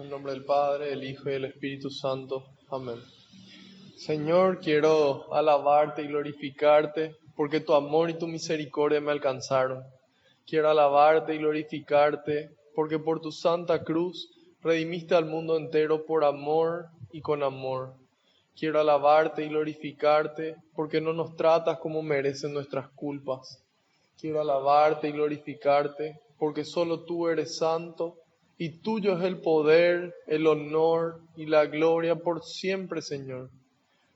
En el nombre del Padre, del Hijo y del Espíritu Santo. Amén. Señor, quiero alabarte y glorificarte porque tu amor y tu misericordia me alcanzaron. Quiero alabarte y glorificarte porque por tu santa cruz redimiste al mundo entero por amor y con amor. Quiero alabarte y glorificarte porque no nos tratas como merecen nuestras culpas. Quiero alabarte y glorificarte porque solo tú eres santo y tuyo es el poder, el honor y la gloria por siempre, Señor.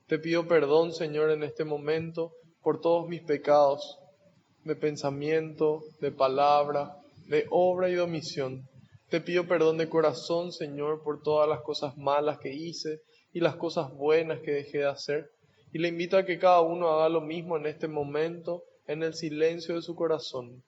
Te pido perdón, Señor, en este momento por todos mis pecados, de pensamiento, de palabra, de obra y de omisión. Te pido perdón de corazón, Señor, por todas las cosas malas que hice y las cosas buenas que dejé de hacer. Y le invito a que cada uno haga lo mismo en este momento, en el silencio de su corazón.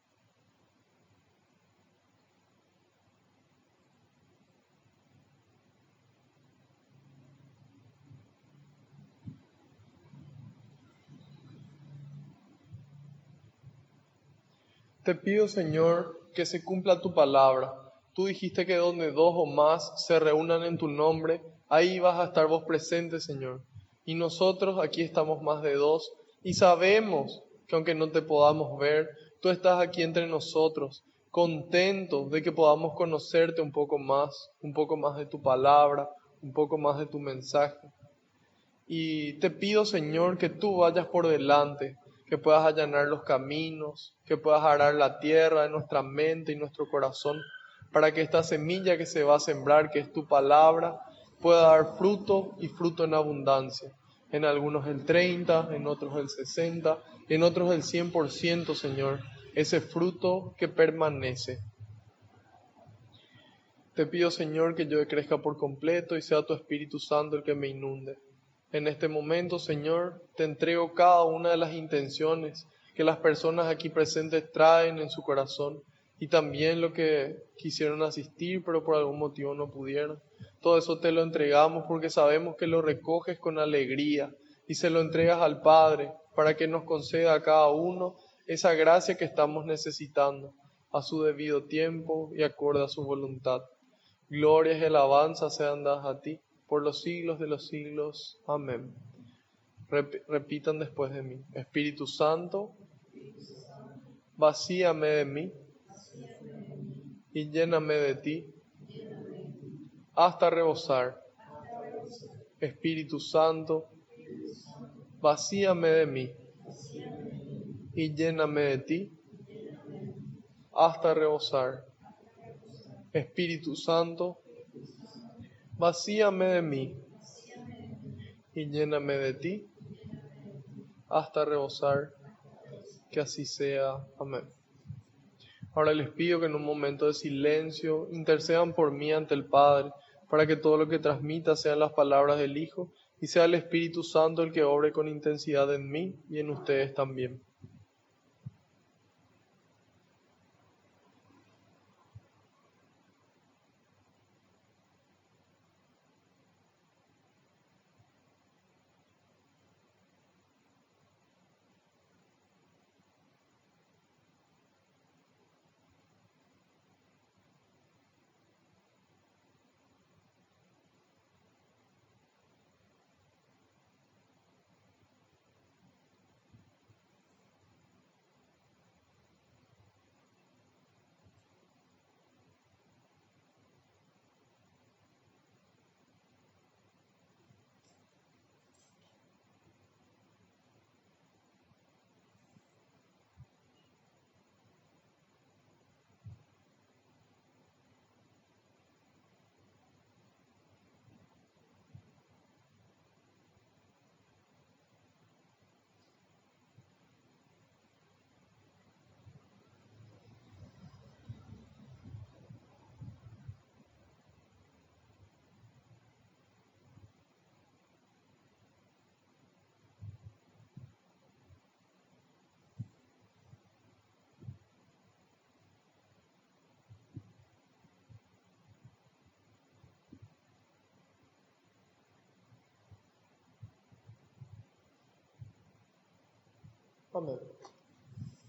Te pido, Señor, que se cumpla tu palabra. Tú dijiste que donde dos o más se reúnan en tu nombre, ahí vas a estar vos presente, Señor. Y nosotros aquí estamos más de dos y sabemos que aunque no te podamos ver, tú estás aquí entre nosotros, contentos de que podamos conocerte un poco más de tu palabra, un poco más de tu mensaje. Y te pido, Señor, que tú vayas por delante, que puedas allanar los caminos, que puedas arar la tierra de nuestra mente y nuestro corazón, para que esta semilla que se va a sembrar, que es tu palabra, pueda dar fruto y fruto en abundancia. En algunos el 30, en otros el 60, en otros el 100%, Señor, ese fruto que permanece. Te pido, Señor, que yo crezca por completo y sea tu Espíritu Santo el que me inunde. En este momento, Señor, te entrego cada una de las intenciones que las personas aquí presentes traen en su corazón y también lo que quisieron asistir pero por algún motivo no pudieron. Todo eso te lo entregamos porque sabemos que lo recoges con alegría y se lo entregas al Padre para que nos conceda a cada uno esa gracia que estamos necesitando a su debido tiempo y acorde a su voluntad. Glorias y alabanzas sean dadas a ti por los siglos de los siglos. Amén. Repitan después de mí. Espíritu Santo, vacíame de mí y lléname de ti hasta rebosar. Espíritu Santo, vacíame de mí y lléname de ti hasta rebosar. Espíritu Santo, vacíame de mí y lléname de ti hasta rebosar. Que así sea. Amén. Ahora les pido que en un momento de silencio intercedan por mí ante el Padre, para que todo lo que transmita sean las palabras del Hijo y sea el Espíritu Santo el que obre con intensidad en mí y en ustedes también. Amén.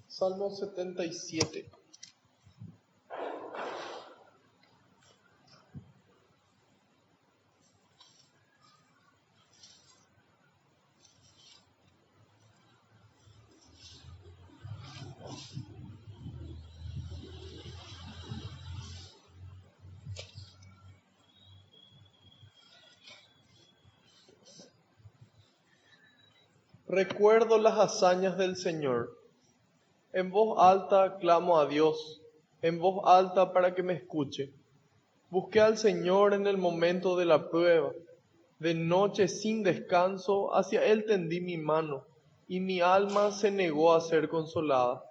Salmo 77. Recuerdo las hazañas del Señor. En voz alta clamo a Dios, en voz alta para que me escuche. Busqué al Señor en el momento de la prueba. De noche sin descanso hacia Él tendí mi mano, y mi alma se negó a ser consolada.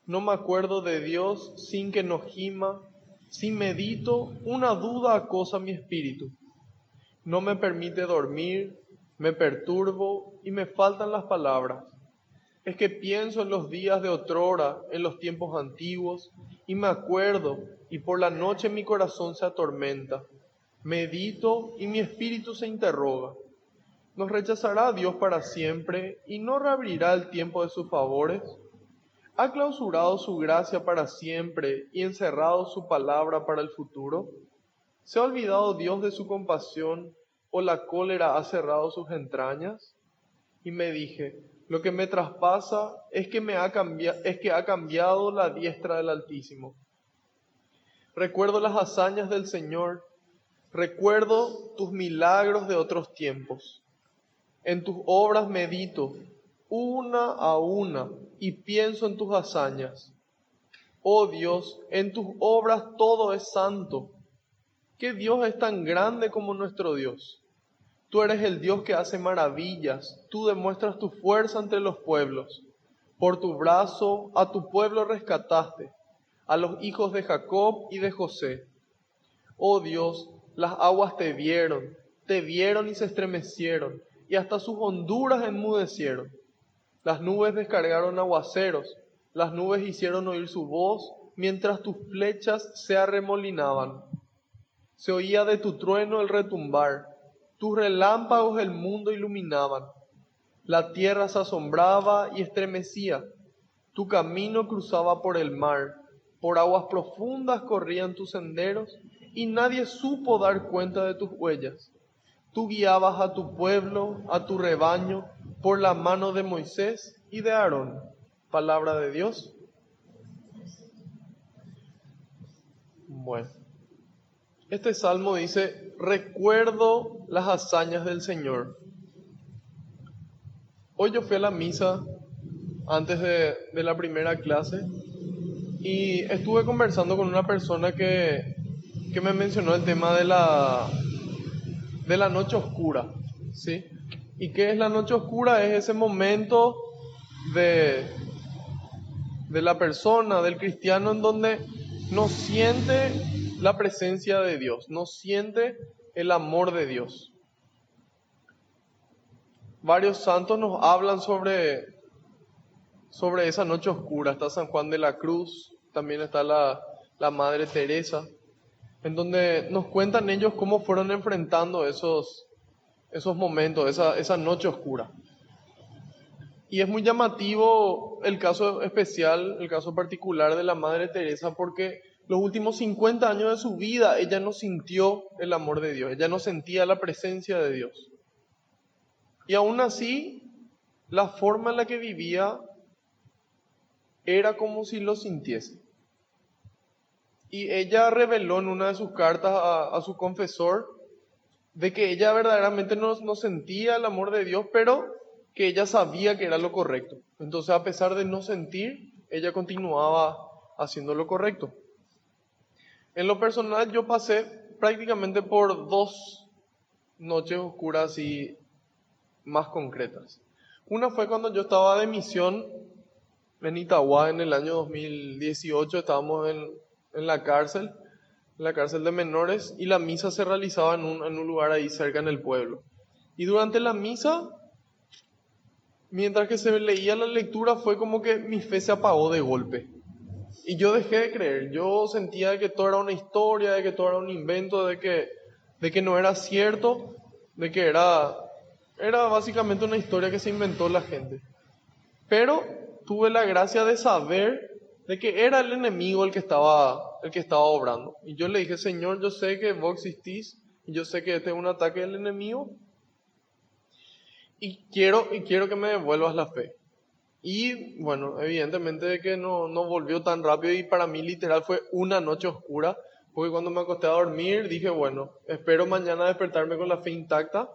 No me acuerdo de Dios sin que no gima, si medito, una duda acosa mi espíritu. No me permite dormir, me perturbo y me faltan las palabras. Es que pienso en los días de otrora, en los tiempos antiguos, y me acuerdo, y por la noche mi corazón se atormenta. Medito y mi espíritu se interroga. ¿Nos rechazará Dios para siempre y no reabrirá el tiempo de sus favores? ¿Ha clausurado su gracia para siempre y encerrado su palabra para el futuro? ¿Se ha olvidado Dios de su compasión o la cólera ha cerrado sus entrañas? Y me dije, lo que me traspasa es que ha cambiado la diestra del Altísimo. Recuerdo las hazañas del Señor, recuerdo tus milagros de otros tiempos. En tus obras medito, una a una, y pienso en tus hazañas. Oh Dios, en tus obras todo es santo. ¿Qué Dios es tan grande como nuestro Dios? Tú eres el Dios que hace maravillas, tú demuestras tu fuerza entre los pueblos. Por tu brazo a tu pueblo rescataste, a los hijos de Jacob y de José. Oh Dios, las aguas te vieron y se estremecieron, y hasta sus honduras enmudecieron. Las nubes descargaron aguaceros, las nubes hicieron oír su voz, mientras tus flechas se arremolinaban. Se oía de tu trueno el retumbar, tus relámpagos el mundo iluminaban. La tierra se asombraba y estremecía, tu camino cruzaba por el mar, por aguas profundas corrían tus senderos, y nadie supo dar cuenta de tus huellas. Tú guiabas a tu pueblo, a tu rebaño, por la mano de Moisés y de Aarón. Palabra de Dios. Bueno, este salmo dice, recuerdo las hazañas del Señor. Hoy yo fui a la misa antes de la primera clase y estuve conversando con una persona que me mencionó el tema de la noche oscura, ¿sí? ¿Y qué es la noche oscura? Es ese momento de la persona, del cristiano, en donde no siente la presencia de Dios, no siente el amor de Dios. Varios santos nos hablan sobre esa noche oscura. Está San Juan de la Cruz, también está la Madre Teresa, en donde nos cuentan ellos cómo fueron enfrentando esos momentos, esa noche oscura. Y es muy llamativo el caso especial, el caso particular de la Madre Teresa, porque los últimos 50 años de su vida ella no sintió el amor de Dios, ella no sentía la presencia de Dios. Y aún así, la forma en la que vivía era como si lo sintiese. Y ella reveló en una de sus cartas a su confesor de que ella verdaderamente no sentía el amor de Dios, pero que ella sabía que era lo correcto. Entonces, a pesar de no sentir, ella continuaba haciendo lo correcto. En lo personal, yo pasé prácticamente por 2 noches oscuras y más concretas. Una fue cuando yo estaba de misión en Itagua en el año 2018, estábamos en la cárcel de menores, y la misa se realizaba en un lugar ahí cerca en el pueblo. Y durante la misa, mientras que se leía la lectura, fue como que mi fe se apagó de golpe. Y yo dejé de creer, yo sentía que todo era una historia, de que todo era un invento, de que no era cierto, de que era básicamente una historia que se inventó la gente. Pero tuve la gracia de saber de que era el enemigo el que estaba obrando. Y yo le dije, Señor, yo sé que vos existís, y yo sé que este es un ataque del enemigo, y quiero que me devuelvas la fe. Y bueno, evidentemente de que no volvió tan rápido, y para mí literal fue una noche oscura, porque cuando me acosté a dormir dije, bueno, espero mañana despertarme con la fe intacta.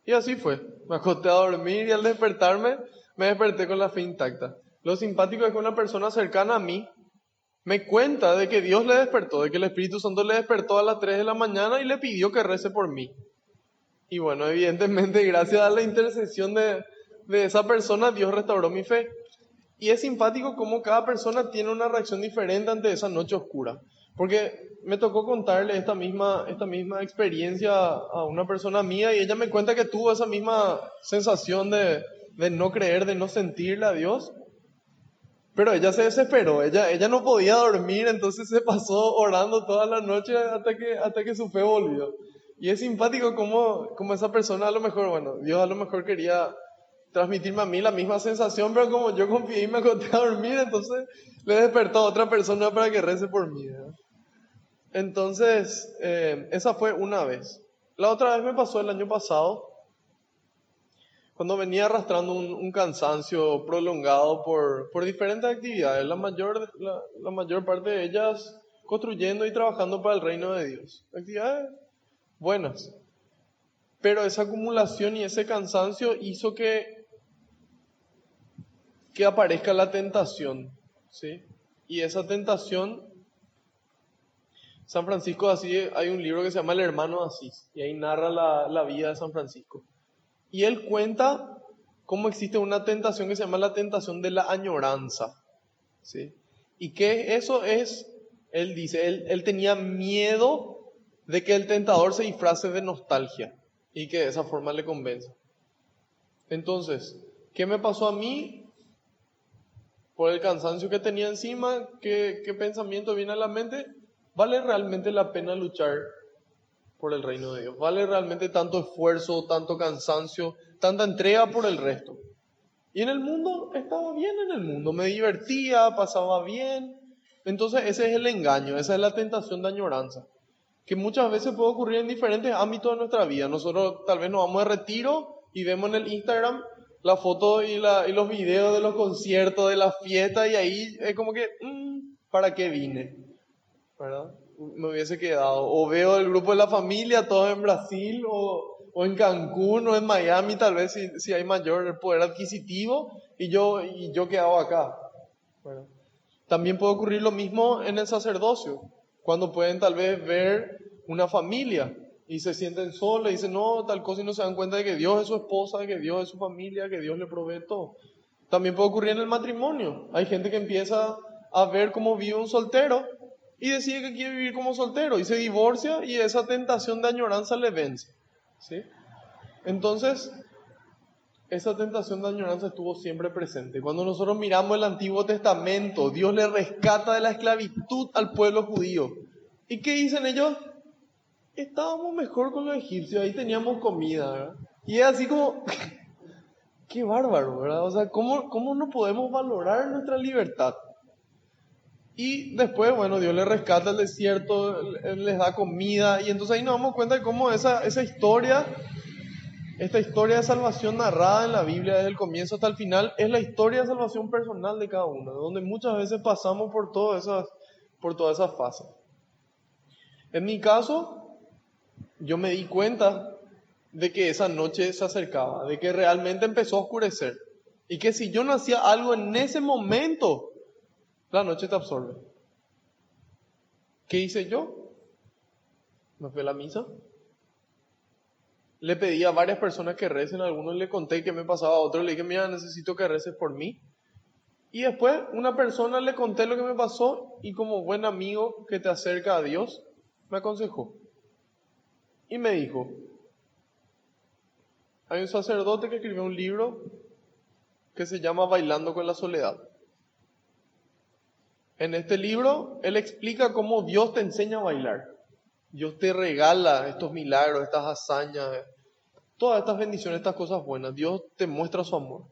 Y así fue. Me acosté a dormir y al despertarme me desperté con la fe intacta. Lo simpático es que una persona cercana a mí me cuenta de que Dios le despertó, de que el Espíritu Santo le despertó a las 3 de la mañana y le pidió que rece por mí. Y bueno, evidentemente gracias a la intercesión de esa persona, Dios restauró mi fe. Y es simpático cómo cada persona tiene una reacción diferente ante esa noche oscura. Porque me tocó contarle esta misma experiencia a una persona mía y ella me cuenta que tuvo esa misma sensación de no creer, de no sentirle a Dios. Pero ella se desesperó, ella no podía dormir, entonces se pasó orando toda la noche hasta que su fe volvió. Y es simpático como esa persona a lo mejor, bueno, Dios a lo mejor quería transmitirme a mí la misma sensación, pero como yo confié y me acosté a dormir, entonces le despertó a otra persona para que rece por mí, ¿verdad? Entonces, esa fue una vez. La otra vez me pasó el año pasado, cuando venía arrastrando un cansancio prolongado por diferentes actividades, la mayor parte de ellas construyendo y trabajando para el reino de Dios. Actividades buenas. Pero esa acumulación y ese cansancio hizo que aparezca la tentación, ¿sí? Y esa tentación, San Francisco de Asís, hay un libro que se llama El Hermano de Asís, y ahí narra la vida de San Francisco. Y él cuenta cómo existe una tentación que se llama la tentación de la añoranza, ¿sí? Y que eso es, él dice, él tenía miedo de que el tentador se disfrace de nostalgia y que de esa forma le convenza. Entonces, ¿qué me pasó a mí? Por el cansancio que tenía encima, ¿qué pensamiento viene a la mente? ¿Vale realmente la pena luchar por el reino de Dios? ¿Vale realmente tanto esfuerzo, tanto cansancio, tanta entrega por el resto? Y en el mundo, estaba bien en el mundo, me divertía, pasaba bien. Entonces ese es el engaño, esa es la tentación de añoranza, que muchas veces puede ocurrir en diferentes ámbitos de nuestra vida. Nosotros tal vez nos vamos de retiro y vemos en el Instagram la foto y los videos de los conciertos, de las fiestas, y ahí es como que, ¿para qué vine? ¿Verdad? Me hubiese quedado. O veo el grupo de la familia, todos en Brasil, o en Cancún, o en Miami, tal vez si hay mayor poder adquisitivo, y yo quedado acá. ¿Verdad? También puede ocurrir lo mismo en el sacerdocio, cuando pueden tal vez ver una familia y se sienten solos y dicen no, tal cosa, y no se dan cuenta de que Dios es su esposa, de que Dios es su familia, que Dios le provee todo. También puede ocurrir en el matrimonio. Hay gente que empieza a ver cómo vive un soltero y decide que quiere vivir como soltero y se divorcia y esa tentación de añoranza le vence, ¿sí? Entonces, esa tentación de añoranza estuvo siempre presente. Cuando nosotros miramos el Antiguo Testamento, Dios le rescata de la esclavitud al pueblo judío. ¿Y qué dicen ellos? Estábamos mejor con los egipcios, ahí teníamos comida, ¿verdad? Y es así como, qué bárbaro, ¿verdad? O sea, ¿cómo no podemos valorar nuestra libertad? Y después, bueno, Dios les rescata el desierto, Él les da comida, y entonces ahí nos damos cuenta de cómo esta historia de salvación narrada en la Biblia desde el comienzo hasta el final es la historia de salvación personal de cada uno, donde muchas veces pasamos por todas esas fases. En mi caso, yo me di cuenta de que esa noche se acercaba, de que realmente empezó a oscurecer, y que si yo no hacía algo en ese momento, la noche te absorbe. ¿Qué hice yo? Me fui a la misa. Le pedí a varias personas que recen, a algunos le conté qué me pasaba, a otros le dije, mira, necesito que reces por mí. Y después una persona le conté lo que me pasó y como buen amigo que te acerca a Dios, me aconsejó. Y me dijo, hay un sacerdote que escribió un libro que se llama Bailando con la Soledad. En este libro, él explica cómo Dios te enseña a bailar. Dios te regala estos milagros, estas hazañas, todas estas bendiciones, estas cosas buenas. Dios te muestra su amor.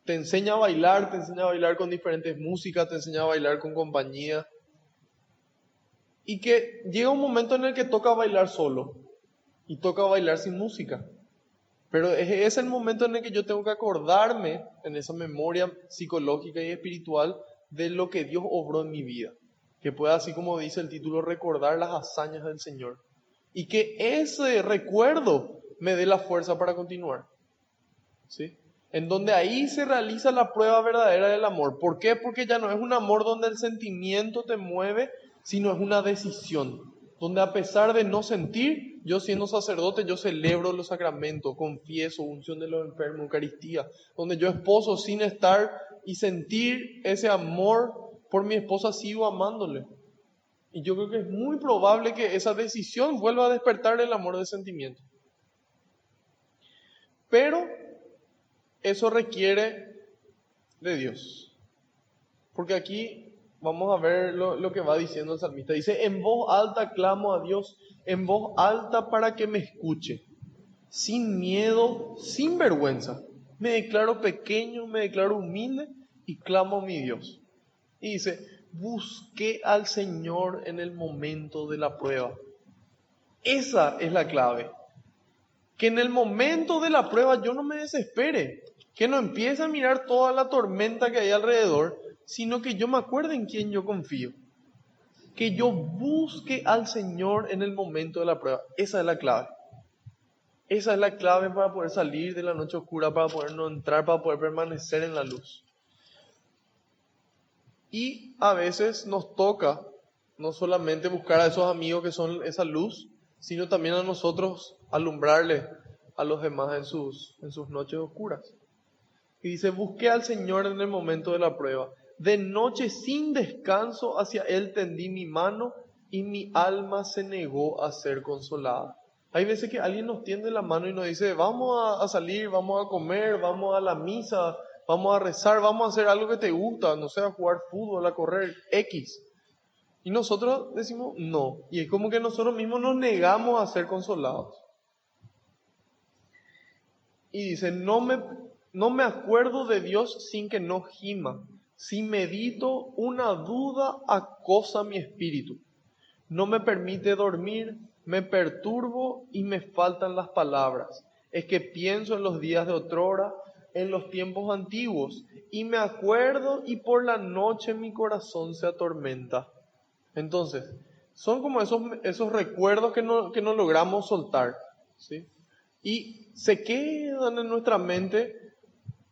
Te enseña a bailar con diferentes músicas, te enseña a bailar con compañía. Y que llega un momento en el que toca bailar solo y toca bailar sin música. Pero es el momento en el que yo tengo que acordarme, en esa memoria psicológica y espiritual, de lo que Dios obró en mi vida. Que pueda, así como dice el título, recordar las hazañas del Señor. Y que ese recuerdo me dé la fuerza para continuar. ¿Sí? En donde ahí se realiza la prueba verdadera del amor. ¿Por qué? Porque ya no es un amor donde el sentimiento te mueve, sino es una decisión. Donde a pesar de no sentir, yo siendo sacerdote, yo celebro los sacramentos, confieso, unción de los enfermos, Eucaristía. Donde yo esposo sin estar y sentir ese amor por mi esposa, sigo amándole. Y yo creo que es muy probable que esa decisión vuelva a despertar el amor de sentimiento. Pero eso requiere de Dios. Porque aquí vamos a ver lo que va diciendo el salmista. Dice, en voz alta clamo a Dios, en voz alta para que me escuche. Sin miedo, sin vergüenza. Me declaro pequeño, me declaro humilde y clamo a mi Dios. Y dice, busqué al Señor en el momento de la prueba. Esa es la clave. Que en el momento de la prueba yo no me desespere. Que no empiece a mirar toda la tormenta que hay alrededor, sino que yo me acuerde en quién yo confío. Que yo busque al Señor en el momento de la prueba. Esa es la clave. Esa es la clave para poder salir de la noche oscura, para poder no entrar, para poder permanecer en la luz. Y a veces nos toca no solamente buscar a esos amigos que son esa luz, sino también a nosotros alumbrarle a los demás en sus noches oscuras. Y dice, busqué al Señor en el momento de la prueba. De noche sin descanso hacia Él tendí mi mano y mi alma se negó a ser consolada. Hay veces que alguien nos tiende la mano y nos dice, vamos a salir, vamos a comer, vamos a la misa, vamos a rezar, vamos a hacer algo que te gusta, no sé, a jugar fútbol, a correr, X. Y nosotros decimos no. Y es como que nosotros mismos nos negamos a ser consolados. Y dice, no me acuerdo de Dios sin que no gima. Si medito, una duda acosa mi espíritu. No me permite dormir, me perturbo y me faltan las palabras. Es que pienso en los días de otrora, en los tiempos antiguos, y me acuerdo y por la noche mi corazón se atormenta. Entonces, son como esos recuerdos que no logramos soltar, ¿sí? Y se quedan en nuestra mente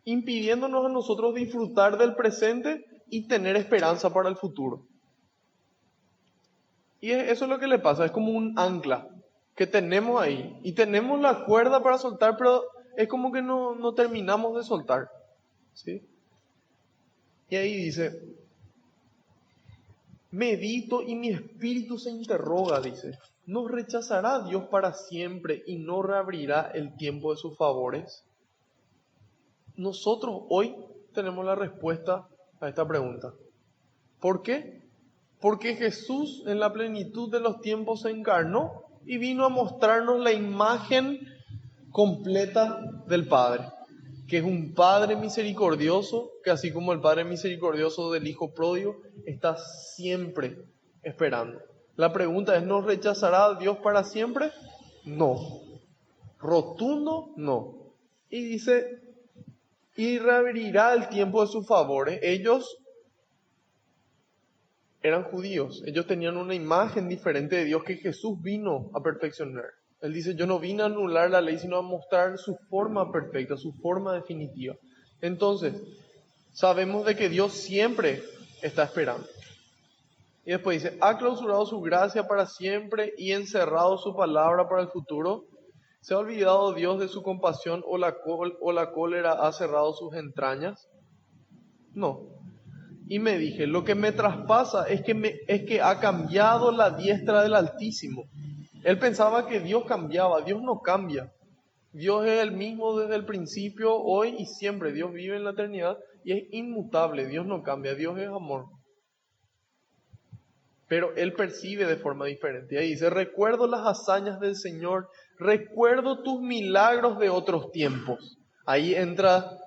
impidiéndonos a nosotros disfrutar del presente y tener esperanza para el futuro. Y eso es lo que le pasa, es como un ancla que tenemos ahí. Y tenemos la cuerda para soltar, pero es como que no terminamos de soltar, ¿sí? Y ahí dice, medito y mi espíritu se interroga, dice, ¿nos rechazará Dios para siempre y no reabrirá el tiempo de sus favores? Nosotros hoy tenemos la respuesta a esta pregunta. ¿Por qué? Porque Jesús en la plenitud de los tiempos se encarnó y vino a mostrarnos la imagen completa del Padre, que es un Padre misericordioso, que así como el Padre misericordioso del Hijo pródigo, está siempre esperando. La pregunta es, ¿nos rechazará a Dios para siempre? No. Rotundo, no. Y dice, y reabrirá el tiempo de sus favores. Ellos eran judíos, ellos tenían una imagen diferente de Dios que Jesús vino a perfeccionar. Él dice, yo no vine a anular la ley, sino a mostrar su forma perfecta, su forma definitiva. Entonces, sabemos de que Dios siempre está esperando. Y después dice, ha clausurado su gracia para siempre y encerrado su palabra para el futuro. ¿Se ha olvidado Dios de su compasión o la cólera ha cerrado sus entrañas? No. Y me dije, lo que me traspasa es que ha cambiado la diestra del Altísimo. Él pensaba que Dios cambiaba, Dios no cambia. Dios es el mismo desde el principio, hoy y siempre. Dios vive en la eternidad y es inmutable, Dios no cambia, Dios es amor. Pero Él percibe de forma diferente. Y ahí dice, recuerdo las hazañas del Señor, recuerdo tus milagros de otros tiempos. Ahí entra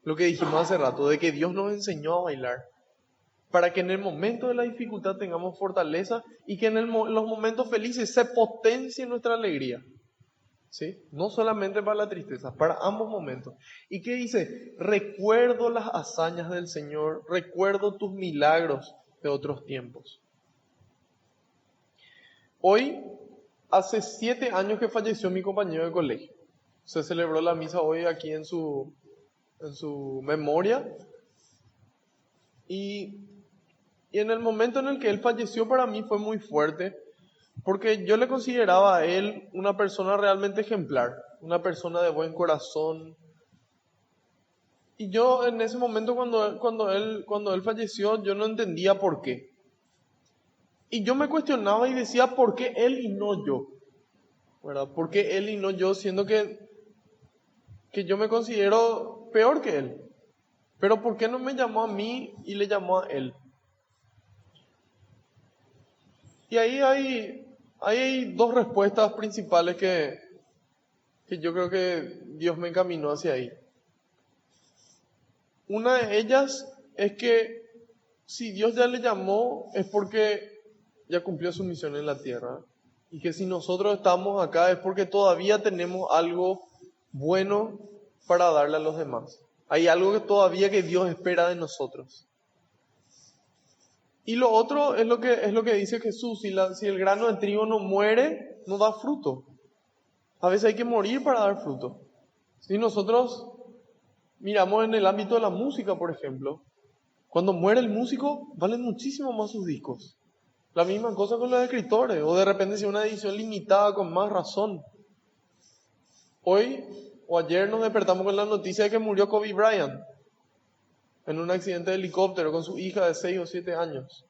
lo que dijimos hace rato, de que Dios nos enseñó a bailar. Para que en el momento de la dificultad tengamos fortaleza y que en los momentos felices se potencie nuestra alegría. ¿Sí? No solamente para la tristeza, para ambos momentos. ¿Y qué dice? Recuerdo las hazañas del Señor, recuerdo tus milagros de otros tiempos. Hoy, hace 7 años que falleció mi compañero de colegio. Se celebró la misa hoy aquí en su memoria. Y en el momento en el que él falleció para mí fue muy fuerte, porque yo le consideraba a él una persona realmente ejemplar, una persona de buen corazón. Y yo en ese momento cuando él falleció, yo no entendía por qué. Y yo me cuestionaba y decía, ¿por qué él y no yo? ¿Verdad? ¿Por qué él y no yo, siendo que yo me considero peor que él? Pero ¿por qué no me llamó a mí y le llamó a él? Y ahí hay dos respuestas principales que yo creo que Dios me encaminó hacia ahí. Una de ellas es que si Dios ya le llamó es porque ya cumplió su misión en la tierra. Y que si nosotros estamos acá es porque todavía tenemos algo bueno para darle a los demás. Hay algo que todavía que Dios espera de nosotros. Y lo otro es lo que dice Jesús, si el grano de trigo no muere, no da fruto. A veces hay que morir para dar fruto. Si nosotros miramos en el ámbito de la música, por ejemplo, cuando muere el músico, valen muchísimo más sus discos. La misma cosa con los escritores, o de repente si una edición limitada con más razón. Hoy o ayer nos despertamos con la noticia de que murió Kobe Bryant en un accidente de helicóptero con su hija de 6 o 7 años.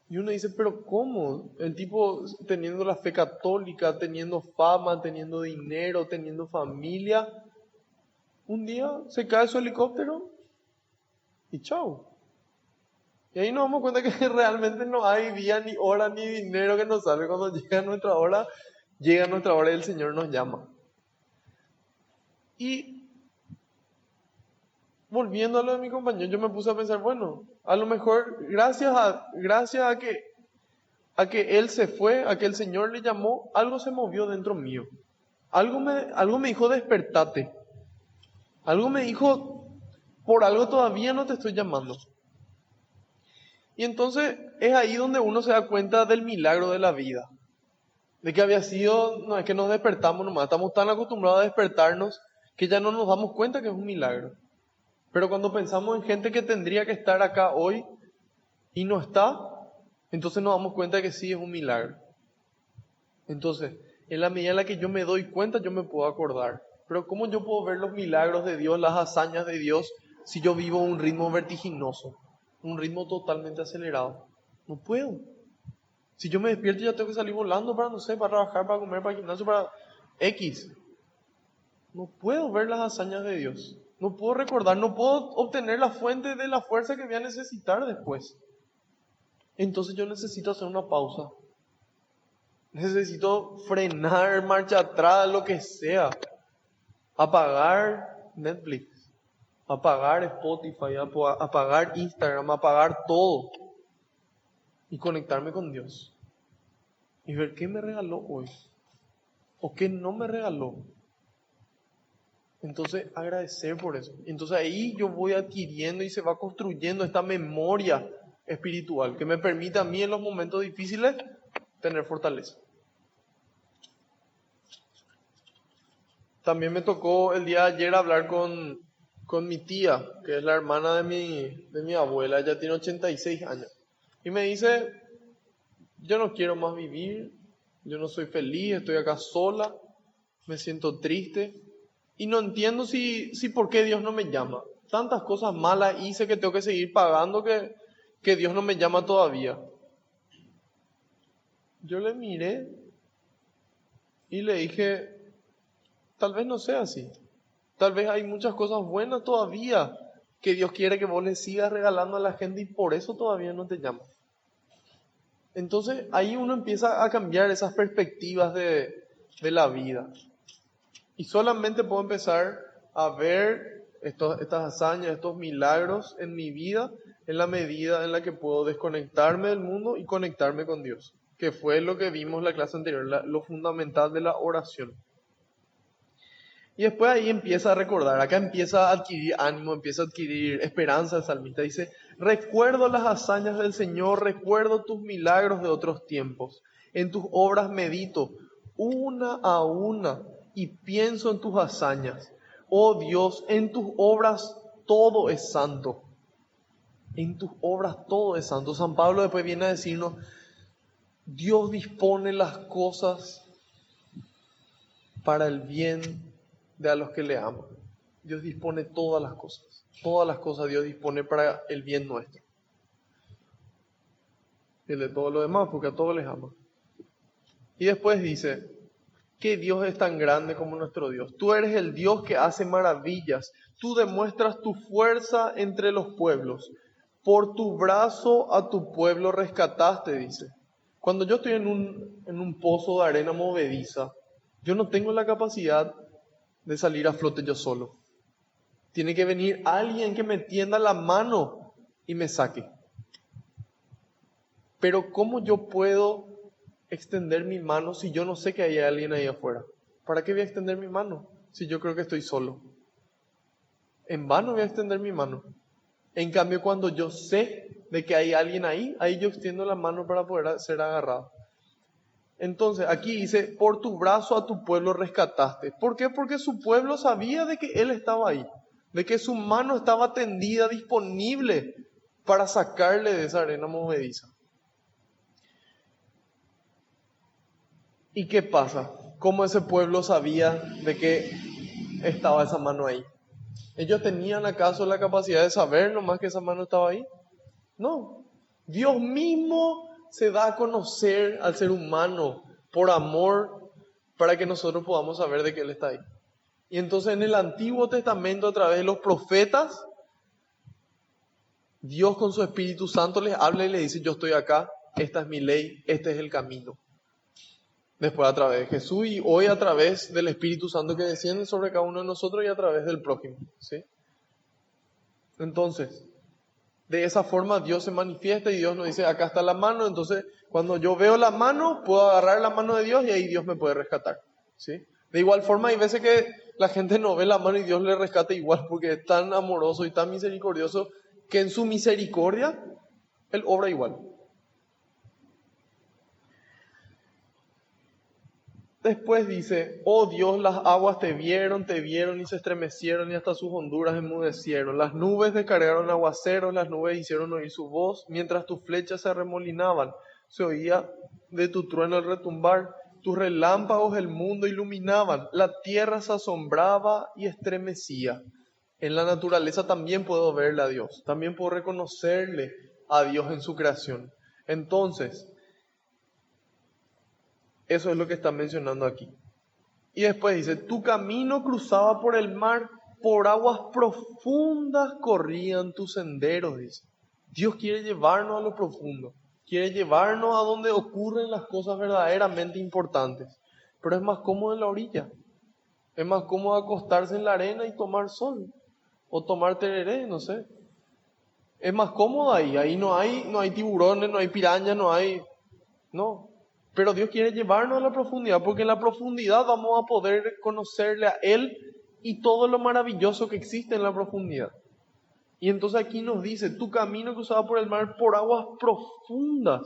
Y uno dice, pero ¿cómo? El tipo teniendo la fe católica, teniendo fama, teniendo dinero, teniendo familia, un día se cae su helicóptero y chao. Y ahí nos damos cuenta que realmente no hay día, ni hora, ni dinero que nos salve. Cuando llega nuestra hora y el Señor nos llama. Y volviendo a lo de mi compañero, yo me puse a pensar, bueno, a lo mejor gracias a que él se fue, a que el Señor le llamó, algo se movió dentro mío. Algo me dijo, despertate. Algo me dijo, por algo todavía no te estoy llamando. Y entonces es ahí donde uno se da cuenta del milagro de la vida. De que había sido, no es que nos despertamos nomás, estamos tan acostumbrados a despertarnos que ya no nos damos cuenta que es un milagro. Pero cuando pensamos en gente que tendría que estar acá hoy y no está, entonces nos damos cuenta que sí es un milagro. Entonces, en la medida en la que yo me doy cuenta, yo me puedo acordar. Pero ¿cómo yo puedo ver los milagros de Dios, las hazañas de Dios, si yo vivo un ritmo vertiginoso, un ritmo totalmente acelerado? No puedo. Si yo me despierto ya tengo que salir volando para, no sé, para trabajar, para comer, para el gimnasio, para X. No puedo ver las hazañas de Dios. No puedo recordar, no puedo obtener la fuente de la fuerza que voy a necesitar después. Entonces yo necesito hacer una pausa. Necesito frenar, marcha atrás, lo que sea. Apagar Netflix, apagar Spotify, apagar Instagram, apagar todo. Y conectarme con Dios. Y ver qué me regaló hoy. O qué no me regaló. Entonces agradecer por eso. Entonces ahí yo voy adquiriendo y se va construyendo esta memoria espiritual que me permite a mí en los momentos difíciles tener fortaleza. También me tocó el día de ayer hablar con mi tía, que es la hermana de mi abuela. Ella tiene 86 años. Y me dice, yo no quiero más vivir, yo no soy feliz, estoy acá sola, me siento triste. Y no entiendo si por qué Dios no me llama. Tantas cosas malas hice que tengo que seguir pagando que Dios no me llama todavía. Yo le miré y le dije, tal vez no sea así. Tal vez hay muchas cosas buenas todavía que Dios quiere que vos le sigas regalando a la gente y por eso todavía no te llama. Entonces ahí uno empieza a cambiar esas perspectivas de la vida. Y solamente puedo empezar a ver estas hazañas, estos milagros en mi vida en la medida en la que puedo desconectarme del mundo y conectarme con Dios, que fue lo que vimos en la clase anterior, lo fundamental de la oración. Y después ahí empieza a recordar, acá empieza a adquirir ánimo, empieza a adquirir esperanza el salmista. Dice, recuerdo las hazañas del Señor, recuerdo tus milagros de otros tiempos. En tus obras medito, una a una. y pienso en tus hazañas. Oh Dios, en tus obras todo es santo. En tus obras todo es santo. San Pablo después viene a decirnos, Dios dispone las cosas para el bien de a los que le aman. Dios dispone todas las cosas. Todas las cosas Dios dispone para el bien nuestro. Y de todo lo demás, porque a todos les ama. Y después dice, que Dios es tan grande como nuestro Dios. Tú eres el Dios que hace maravillas. Tú demuestras tu fuerza entre los pueblos. Por tu brazo a tu pueblo rescataste, dice. Cuando yo estoy en un pozo de arena movediza, yo no tengo la capacidad de salir a flote yo solo. Tiene que venir alguien que me tienda la mano y me saque. Pero ¿cómo yo puedo extender mi mano si yo no sé que hay alguien ahí afuera? ¿Para qué voy a extender mi mano si yo creo que estoy solo? En vano voy a extender mi mano. En cambio, cuando yo sé de que hay alguien ahí, ahí yo extiendo la mano para poder ser agarrado. Entonces, aquí dice, por tu brazo a tu pueblo rescataste. ¿Por qué? Porque su pueblo sabía de que él estaba ahí, de que su mano estaba tendida, disponible para sacarle de esa arena movediza. ¿Y qué pasa? ¿Cómo ese pueblo sabía de que estaba esa mano ahí? ¿Ellos tenían acaso la capacidad de saber nomás que esa mano estaba ahí? No. Dios mismo se da a conocer al ser humano por amor para que nosotros podamos saber de que Él está ahí. Y entonces en el Antiguo Testamento, a través de los profetas, Dios con su Espíritu Santo les habla y les dice, yo estoy acá, esta es mi ley, este es el camino. Después a través de Jesús y hoy a través del Espíritu Santo que desciende sobre cada uno de nosotros y a través del prójimo, ¿sí? Entonces, de esa forma Dios se manifiesta y Dios nos dice, acá está la mano. Entonces, cuando yo veo la mano, puedo agarrar la mano de Dios y ahí Dios me puede rescatar, ¿sí? De igual forma, hay veces que la gente no ve la mano y Dios le rescata igual porque es tan amoroso y tan misericordioso que en su misericordia Él obra igual. Después dice, oh Dios, las aguas te vieron y se estremecieron y hasta sus honduras enmudecieron. Las nubes descargaron aguaceros, las nubes hicieron oír su voz, mientras tus flechas se arremolinaban. Se oía de tu trueno el retumbar, tus relámpagos el mundo iluminaban, la tierra se asombraba y estremecía. En la naturaleza también puedo verle a Dios, también puedo reconocerle a Dios en su creación. Entonces, eso es lo que está mencionando aquí. Y después dice, tu camino cruzaba por el mar, por aguas profundas corrían tus senderos, dice. Dios quiere llevarnos a lo profundo, quiere llevarnos a donde ocurren las cosas verdaderamente importantes. Pero es más cómodo en la orilla, es más cómodo acostarse en la arena y tomar sol, o tomar tereré, no sé. Es más cómodo ahí no hay tiburones, no hay pirañas, no. Pero Dios quiere llevarnos a la profundidad, porque en la profundidad vamos a poder conocerle a Él y todo lo maravilloso que existe en la profundidad. Y entonces aquí nos dice, tu camino cruzaba por el mar, por aguas profundas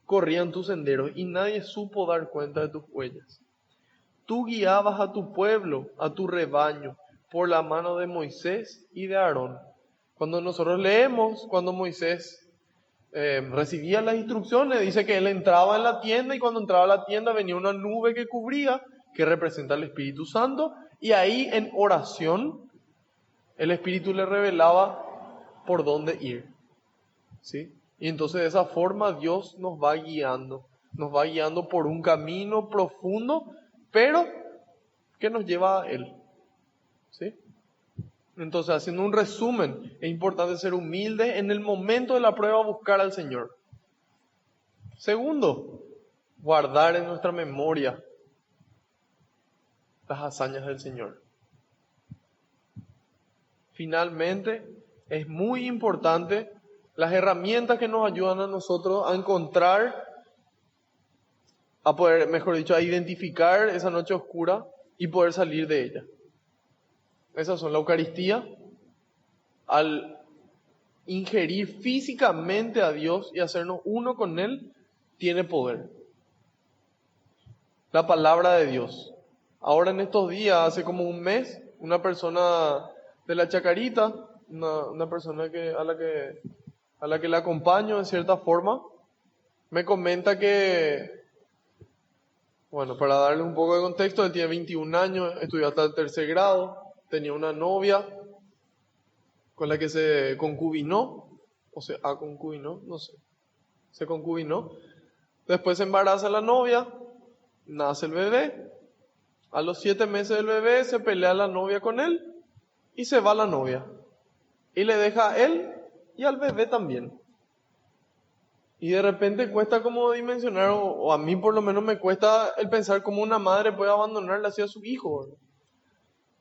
corrían tus senderos y nadie supo dar cuenta de tus huellas. Tú guiabas a tu pueblo, a tu rebaño, por la mano de Moisés y de Aarón. Cuando nosotros leemos, cuando Moisés recibía las instrucciones, dice que él entraba en la tienda y cuando entraba a la tienda venía una nube que cubría, que representa al Espíritu Santo, y ahí en oración el Espíritu le revelaba por dónde ir, ¿sí? Y entonces de esa forma Dios nos va guiando por un camino profundo, pero que nos lleva a Él, ¿sí? Entonces, haciendo un resumen, es importante ser humilde en el momento de la prueba, buscar al Señor. Segundo, guardar en nuestra memoria las hazañas del Señor. Finalmente, es muy importante las herramientas que nos ayudan a nosotros a encontrar, a poder, mejor dicho, a identificar esa noche oscura y poder salir de ella. Esas son la Eucaristía, al ingerir físicamente a Dios y hacernos uno con Él, tiene poder. La palabra de Dios, Ahora en estos días, hace como un mes, una persona de la Chacarita, una persona a la que le acompaño en cierta forma, me comenta que, bueno, para darle un poco de contexto, él tiene 21 años, estudió hasta el tercer grado, tenía una novia con la que se concubinó, o sea, concubinó, no sé, se concubinó. Después se embaraza la novia, nace el bebé. A los 7 meses del bebé se pelea la novia con él y se va la novia. Y le deja a él y al bebé también. Y de repente cuesta como dimensionar, o a mí por lo menos me cuesta el pensar cómo una madre puede abandonarle así a su hijo, ¿verdad?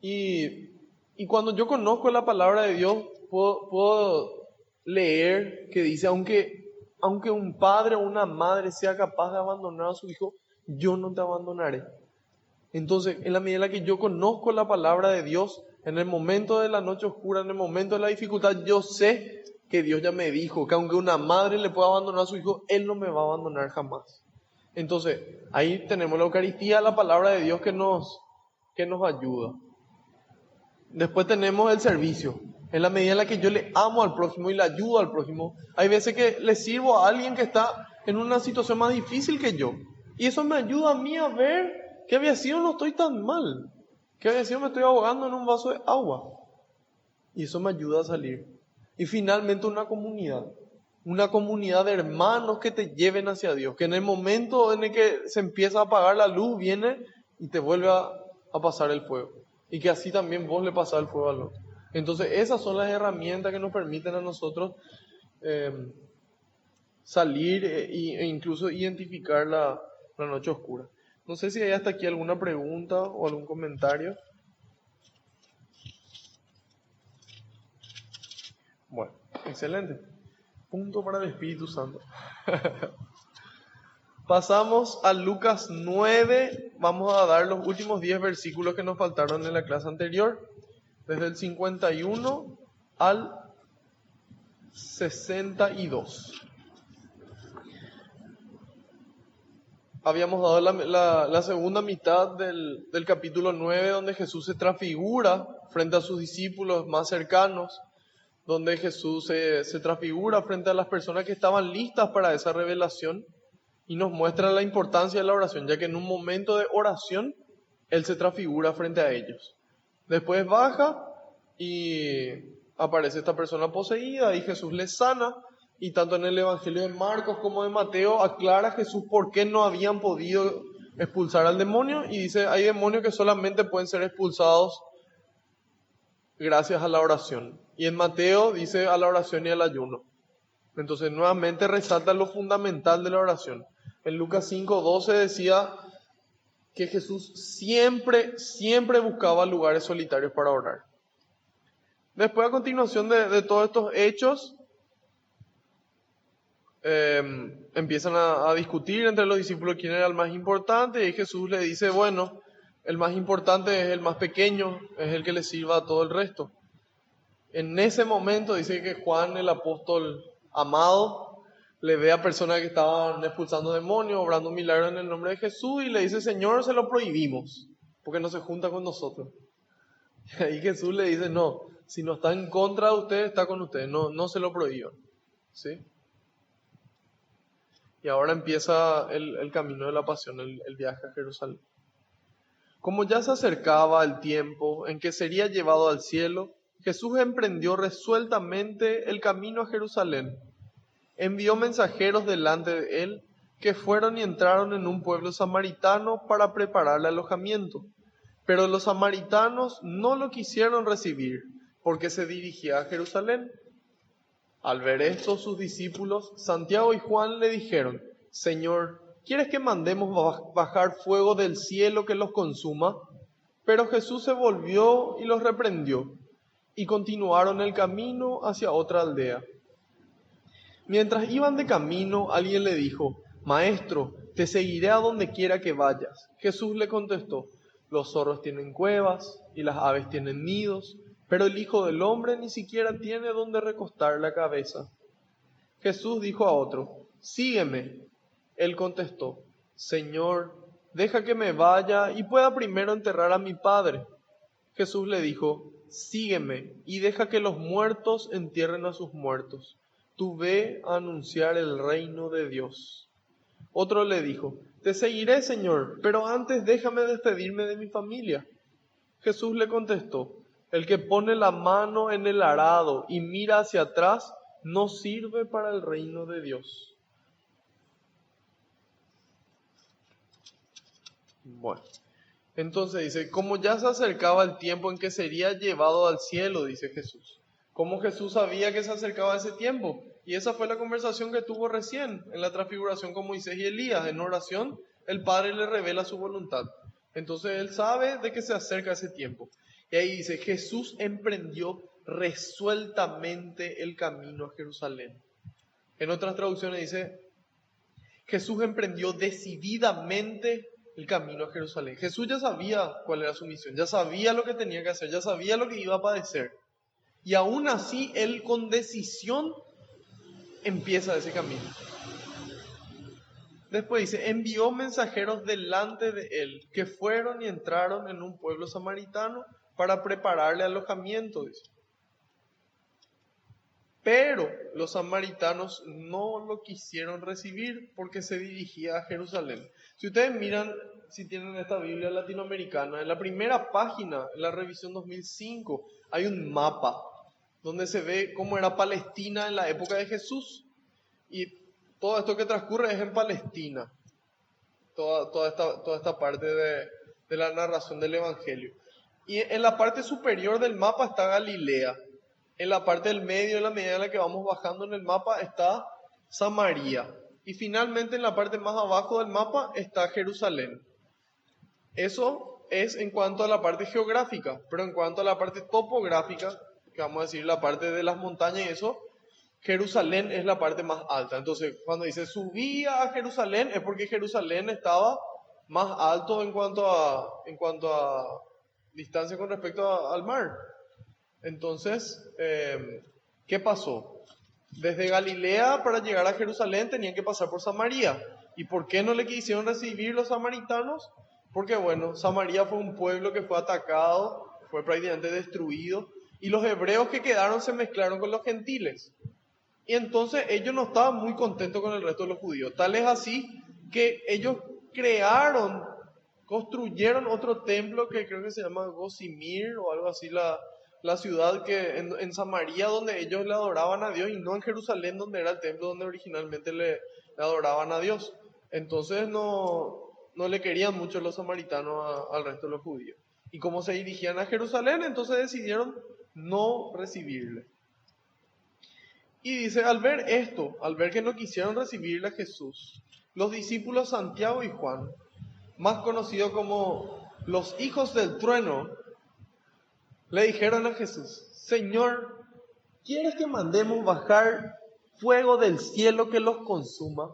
Y cuando yo conozco la palabra de Dios, puedo leer que dice, aunque un padre o una madre sea capaz de abandonar a su hijo, yo no te abandonaré. Entonces, en la medida en la que yo conozco la palabra de Dios, en el momento de la noche oscura, en el momento de la dificultad, yo sé que Dios ya me dijo que aunque una madre le pueda abandonar a su hijo, Él no me va a abandonar jamás. Entonces, ahí tenemos la Eucaristía, la palabra de Dios que nos ayuda. Después tenemos el servicio. En la medida en la que yo le amo al prójimo y le ayudo al prójimo, hay veces que le sirvo a alguien que está en una situación más difícil que yo. Y eso me ayuda a mí a ver que había sido no estoy tan mal, que había sido me estoy ahogando en un vaso de agua. Y eso me ayuda a salir. Y finalmente una comunidad de hermanos que te lleven hacia Dios, que en el momento en el que se empieza a apagar la luz, viene y te vuelve a pasar el fuego. Y que así también vos le pasás el fuego al otro. Entonces esas son las herramientas que nos permiten a nosotros salir e incluso identificar la noche oscura. No sé si hay hasta aquí alguna pregunta o algún comentario. Bueno, excelente. Punto para el Espíritu Santo. Pasamos a Lucas 9. Vamos a dar los últimos 10 versículos que nos faltaron en la clase anterior. Desde el 51 al 62. Habíamos dado la segunda mitad del capítulo 9, donde Jesús se transfigura frente a sus discípulos más cercanos, donde Jesús se transfigura frente a las personas que estaban listas para esa revelación y nos muestra la importancia de la oración, ya que en un momento de oración Él se transfigura frente a ellos. Después baja y aparece esta persona poseída y Jesús le sana. Y tanto en el Evangelio de Marcos como de Mateo aclara Jesús por qué no habían podido expulsar al demonio. Y dice, hay demonios que solamente pueden ser expulsados gracias a la oración. Y en Mateo dice a la oración y al ayuno. Entonces nuevamente resalta lo fundamental de la oración. En Lucas 5:12 decía que Jesús siempre buscaba lugares solitarios para orar. Después, a continuación de todos estos hechos, empiezan a discutir entre los discípulos quién era el más importante, y Jesús le dice, bueno, el más importante es el más pequeño, es el que le sirva a todo el resto. En ese momento dice que Juan, el apóstol amado, le ve a personas que estaban expulsando demonios, obrando milagros en el nombre de Jesús, y le dice, Señor, se lo prohibimos, porque no se junta con nosotros. Y ahí Jesús le dice, no, si no está en contra de ustedes, está con ustedes, no se lo prohíban. ¿Sí? Y ahora empieza el camino de la pasión, el viaje a Jerusalén. Como ya se acercaba el tiempo en que sería llevado al cielo, Jesús emprendió resueltamente el camino a Jerusalén. Envió mensajeros delante de él, que fueron y entraron en un pueblo samaritano para prepararle alojamiento. Pero los samaritanos no lo quisieron recibir, porque se dirigía a Jerusalén. Al ver esto, sus discípulos, Santiago y Juan, le dijeron, Señor, ¿quieres que mandemos bajar fuego del cielo que los consuma? Pero Jesús se volvió y los reprendió, y continuaron el camino hacia otra aldea. Mientras iban de camino, alguien le dijo, Maestro, te seguiré a donde quiera que vayas. Jesús le contestó, los zorros tienen cuevas y las aves tienen nidos, pero el Hijo del Hombre ni siquiera tiene donde recostar la cabeza. Jesús dijo a otro, Sígueme. Él contestó, Señor, deja que me vaya y pueda primero enterrar a mi padre. Jesús le dijo, sígueme y deja que los muertos entierren a sus muertos. Tú ve a anunciar el reino de Dios. Otro le dijo, te seguiré, Señor, pero antes déjame despedirme de mi familia. Jesús le contestó, el que pone la mano en el arado y mira hacia atrás no sirve para el reino de Dios. Bueno, entonces dice, como ya se acercaba el tiempo en que sería llevado al cielo, dice Jesús. ¿Cómo Jesús sabía que se acercaba ese tiempo? Y esa fue la conversación que tuvo recién en la transfiguración con Moisés y Elías. En oración, el Padre le revela su voluntad. Entonces él sabe de que se acerca ese tiempo. Y ahí dice, Jesús emprendió resueltamente el camino a Jerusalén. En otras traducciones dice, Jesús emprendió decididamente el camino a Jerusalén. Jesús ya sabía cuál era su misión, ya sabía lo que tenía que hacer, ya sabía lo que iba a padecer. Y aún así, él con decisión empieza ese camino. Después dice, envió mensajeros delante de él, que fueron y entraron en un pueblo samaritano para prepararle alojamiento, dice. Pero los samaritanos no lo quisieron recibir porque se dirigía a Jerusalén. Si ustedes miran, si tienen esta Biblia latinoamericana, en la primera página, en la revisión 2005, hay un mapa donde se ve cómo era Palestina en la época de Jesús. Y todo esto que transcurre es en Palestina, toda esta parte de la narración del Evangelio. Y en la parte superior del mapa está Galilea. En la parte del medio, en la medida en la que vamos bajando en el mapa, está Samaria. Y finalmente en la parte más abajo del mapa está Jerusalén. Eso es en cuanto a la parte geográfica, pero en cuanto a la parte topográfica, que vamos a decir la parte de las montañas y eso, Jerusalén es la parte más alta. Entonces, cuando dice subía a Jerusalén, es porque Jerusalén estaba más alto en cuanto a distancia con respecto al mar. Entonces, ¿qué pasó? Desde Galilea para llegar a Jerusalén tenían que pasar por Samaria. ¿Y por qué no le quisieron recibir los samaritanos? Porque bueno, Samaria fue un pueblo que fue atacado, fue prácticamente destruido, y los hebreos que quedaron se mezclaron con los gentiles. Y entonces ellos no estaban muy contentos con el resto de los judíos. Tal es así que ellos construyeron otro templo que creo que se llama Gozimir o algo así, la ciudad que en Samaria donde ellos le adoraban a Dios y no en Jerusalén donde era el templo donde originalmente le adoraban a Dios. Entonces no le querían mucho los samaritanos al resto de los judíos. Y como se dirigían a Jerusalén, entonces decidieron no recibirle. Y dice, al ver esto, al ver que no quisieron recibirle a Jesús, los discípulos Santiago y Juan, más conocidos como los hijos del trueno, le dijeron a Jesús, Señor, ¿quieres que mandemos bajar fuego del cielo que los consuma?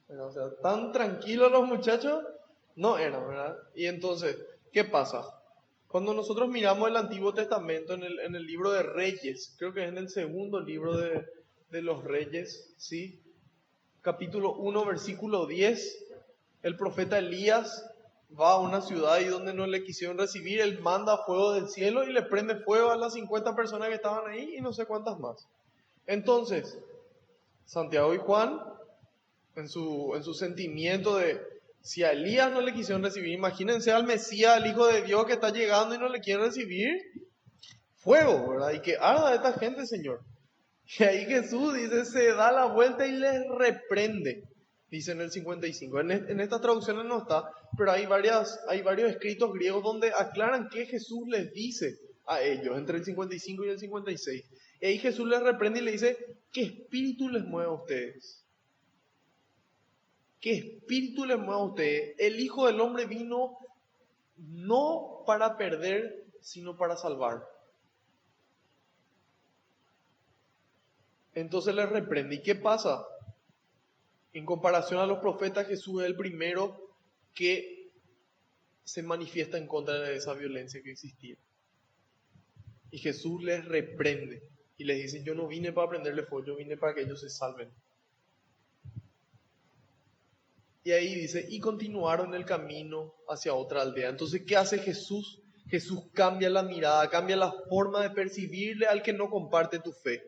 O sea, tan tranquilos los muchachos no eran, ¿verdad? Y entonces, ¿qué pasa? Cuando nosotros miramos el Antiguo Testamento en el libro de Reyes, creo que es en el segundo libro de los Reyes, ¿sí? Capítulo 1, versículo 10, el profeta Elías va a una ciudad y donde no le quisieron recibir, él manda fuego del cielo y le prende fuego a las 50 personas que estaban ahí y no sé cuántas más. Entonces, Santiago y Juan, en su sentimiento de, si a Elías no le quisieron recibir, imagínense al Mesías, al Hijo de Dios que está llegando y no le quieren recibir, fuego, ¿verdad? Y que arda esta gente, Señor. Y ahí Jesús dice, se da la vuelta y les reprende, dice en el 55. En estas traducciones no está, pero hay varios escritos griegos donde aclaran qué Jesús les dice a ellos, entre el 55 y el 56. Y ahí Jesús les reprende y le dice, ¿qué espíritu les mueve a ustedes? ¿Qué espíritu les mueve a ustedes? El Hijo del Hombre vino no para perder, sino para salvar. Entonces les reprende. ¿Y qué pasa? En comparación a los profetas, Jesús es el primero que se manifiesta en contra de esa violencia que existía. Y Jesús les reprende y les dice, yo no vine para prenderle fuego, yo vine para que ellos se salven. Y ahí dice, y continuaron el camino hacia otra aldea. Entonces, ¿qué hace Jesús? Jesús cambia la mirada, cambia la forma de percibirle al que no comparte tu fe.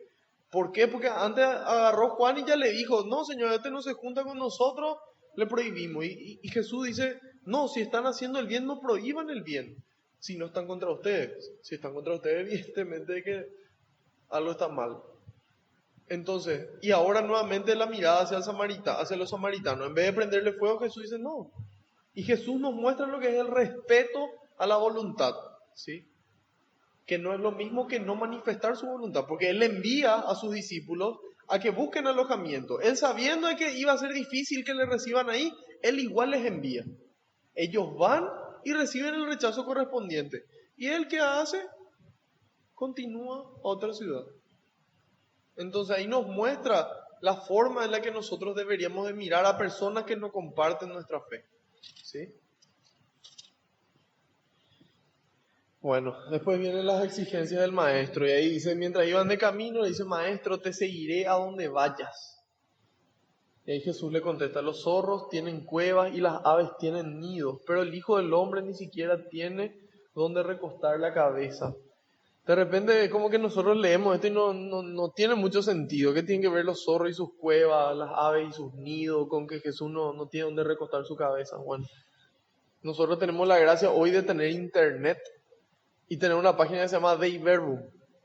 ¿Por qué? Porque antes agarró Juan y ya le dijo, no, señor, este no se junta con nosotros, le prohibimos. Y Jesús dice, no, si están haciendo el bien, no prohíban el bien, si no están contra ustedes. Si están contra ustedes, evidentemente que algo está mal. Entonces, y ahora nuevamente la mirada hacia los samaritanos. En vez de prenderle fuego, Jesús dice, no. Y Jesús nos muestra lo que es el respeto a la voluntad, ¿sí? Que no es lo mismo que no manifestar su voluntad, porque Él envía a sus discípulos a que busquen alojamiento. Él, sabiendo de que iba a ser difícil que le reciban ahí, Él igual les envía. Ellos van y reciben el rechazo correspondiente. ¿Y Él qué hace? Continúa a otra ciudad. Entonces ahí nos muestra la forma en la que nosotros deberíamos de mirar a personas que no comparten nuestra fe, ¿sí? Bueno, después vienen las exigencias del maestro y ahí dice, mientras iban de camino, le dice, maestro, te seguiré a donde vayas. Y ahí Jesús le contesta, los zorros tienen cuevas y las aves tienen nidos, pero el Hijo del Hombre ni siquiera tiene donde recostar la cabeza. De repente como que nosotros leemos esto y no tiene mucho sentido. ¿Qué tienen que ver los zorros y sus cuevas, las aves y sus nidos con que Jesús no tiene donde recostar su cabeza? Bueno, nosotros tenemos la gracia hoy de tener internet y tener una página que se llama Dei Verbum.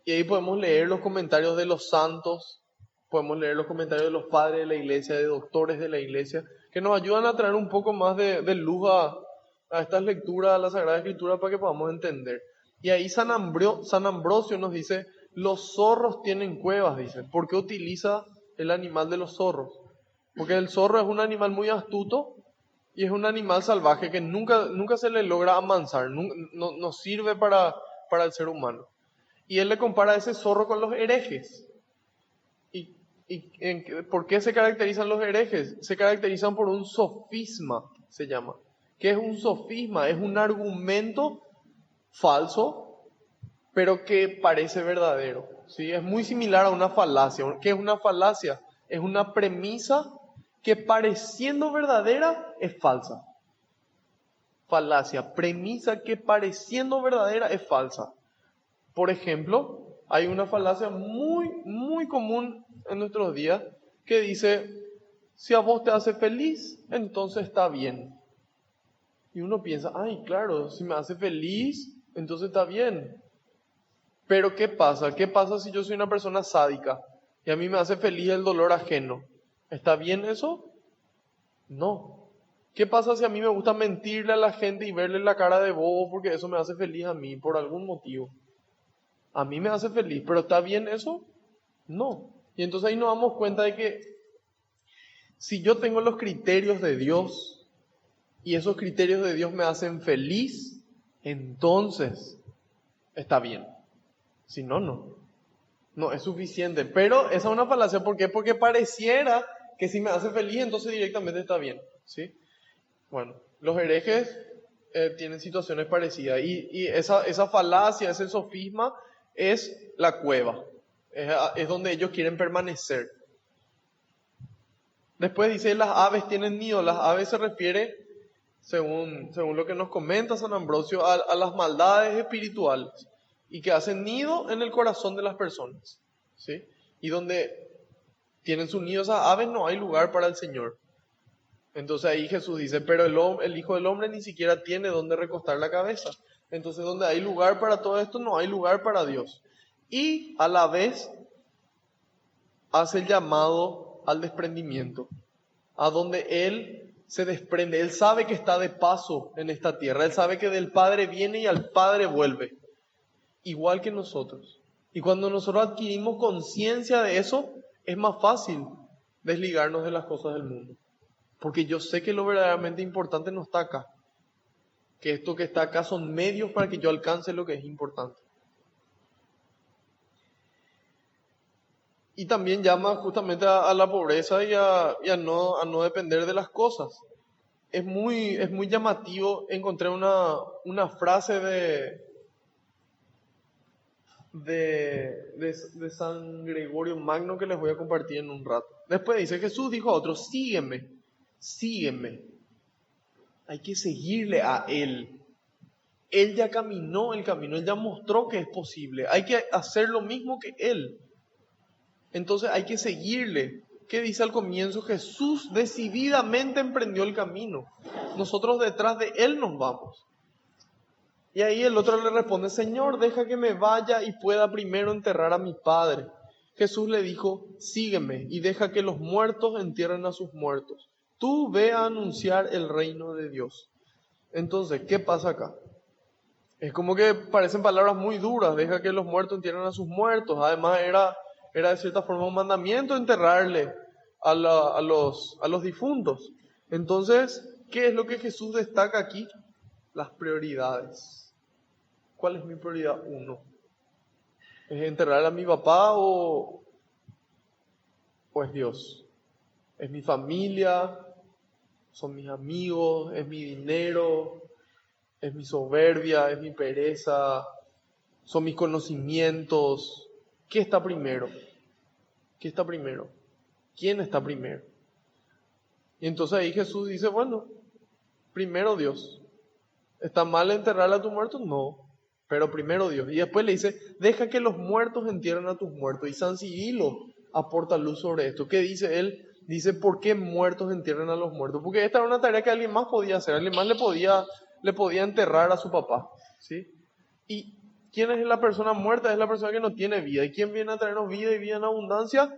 Y ahí podemos leer los comentarios de los santos, podemos leer los comentarios de los padres de la iglesia, de doctores de la iglesia, que nos ayudan a traer un poco más de luz a estas lecturas, a la Sagrada Escritura, para que podamos entender. Y ahí San Ambrosio nos dice, los zorros tienen cuevas, dice. ¿Por qué utiliza el animal de los zorros? Porque el zorro es un animal muy astuto y es un animal salvaje que nunca se le logra amansar, no sirve para el ser humano. Y él le compara a ese zorro con los herejes. ¿Por qué se caracterizan los herejes? Se caracterizan por un sofisma, se llama. ¿Qué es un sofisma? Es un argumento falso, pero que parece verdadero, ¿sí? Es muy similar a una falacia. ¿Qué es una falacia? Es una premisa que pareciendo verdadera es falsa. Falacia, premisa que pareciendo verdadera es falsa. Por ejemplo, hay una falacia muy común en nuestros días que dice, si a vos te hace feliz, entonces está bien. Y uno piensa, ay, claro, si me hace feliz, entonces está bien. Pero ¿qué pasa? ¿Qué pasa si yo soy una persona sádica y a mí me hace feliz el dolor ajeno? ¿Está bien eso? No. ¿Qué pasa si a mí me gusta mentirle a la gente y verle la cara de bobo porque eso me hace feliz a mí por algún motivo? A mí me hace feliz, pero ¿está bien eso? No. Y entonces ahí nos damos cuenta de que si yo tengo los criterios de Dios y esos criterios de Dios me hacen feliz, entonces está bien. Si no, no. No es suficiente. Pero esa es una falacia. ¿Por qué? Porque pareciera que si me hace feliz, entonces directamente está bien. ¿Sí? Bueno, los herejes tienen situaciones parecidas. Y esa falacia, ese sofisma, es la cueva. Es donde ellos quieren permanecer. Después dice, las aves tienen nido. Las aves se refiere, según lo que nos comenta San Ambrosio, a las maldades espirituales. Y que hacen nido en el corazón de las personas, ¿sí? Y donde tienen su nido esas aves no hay lugar para el Señor. Entonces ahí Jesús dice, pero el Hijo del Hombre ni siquiera tiene donde recostar la cabeza. Entonces donde hay lugar para todo esto, no hay lugar para Dios. Y a la vez hace el llamado al desprendimiento, a donde Él se desprende. Él sabe que está de paso en esta tierra. Él sabe que del Padre viene y al Padre vuelve. Igual que nosotros. Y cuando nosotros adquirimos conciencia de eso, es más fácil desligarnos de las cosas del mundo. Porque yo sé que lo verdaderamente importante no está acá. Que esto que está acá son medios para que yo alcance lo que es importante. Y también llama justamente a la pobreza y a no depender de las cosas. Es muy llamativo. Encontré una frase de San Gregorio Magno que les voy a compartir en un rato. Después dice, Jesús dijo a otros, sígueme. sígueme. Hay que seguirle a Él. Él ya caminó el camino, Él ya mostró que es posible. Hay que hacer lo mismo que Él. Entonces hay que seguirle. ¿Qué dice al comienzo? Jesús decididamente emprendió el camino. Nosotros detrás de Él nos vamos. Y ahí el otro le responde, Señor, deja que me vaya y pueda primero enterrar a mi padre. Jesús le dijo, sígueme y deja que los muertos entierren a sus muertos. Tú ve a anunciar el reino de Dios. Entonces, ¿qué pasa acá? Es como que parecen palabras muy duras, deja que los muertos entierren a sus muertos. Además era de cierta forma un mandamiento enterrarle a los difuntos. Entonces, ¿qué es lo que Jesús destaca aquí? Las prioridades. ¿Cuál es mi prioridad? Uno. ¿Es enterrar a mi papá o es Dios? ¿Es mi familia? ¿Son mis amigos? ¿Es mi dinero? ¿Es mi soberbia? ¿Es mi pereza? ¿Son mis conocimientos? ¿Qué está primero? ¿Qué está primero? ¿Quién está primero? Y entonces ahí Jesús dice, bueno, primero Dios. ¿Está mal enterrar a tus muertos? No, pero primero Dios. Y después le dice, deja que los muertos entierren a tus muertos. Y San Cirilo aporta luz sobre esto. ¿Qué dice él? Dice, ¿por qué muertos entierran a los muertos? Porque esta era una tarea que alguien más podía hacer. Alguien más le podía enterrar a su papá, ¿sí? ¿Y quién es la persona muerta? Es la persona que no tiene vida. ¿Y quién viene a traernos vida y vida en abundancia?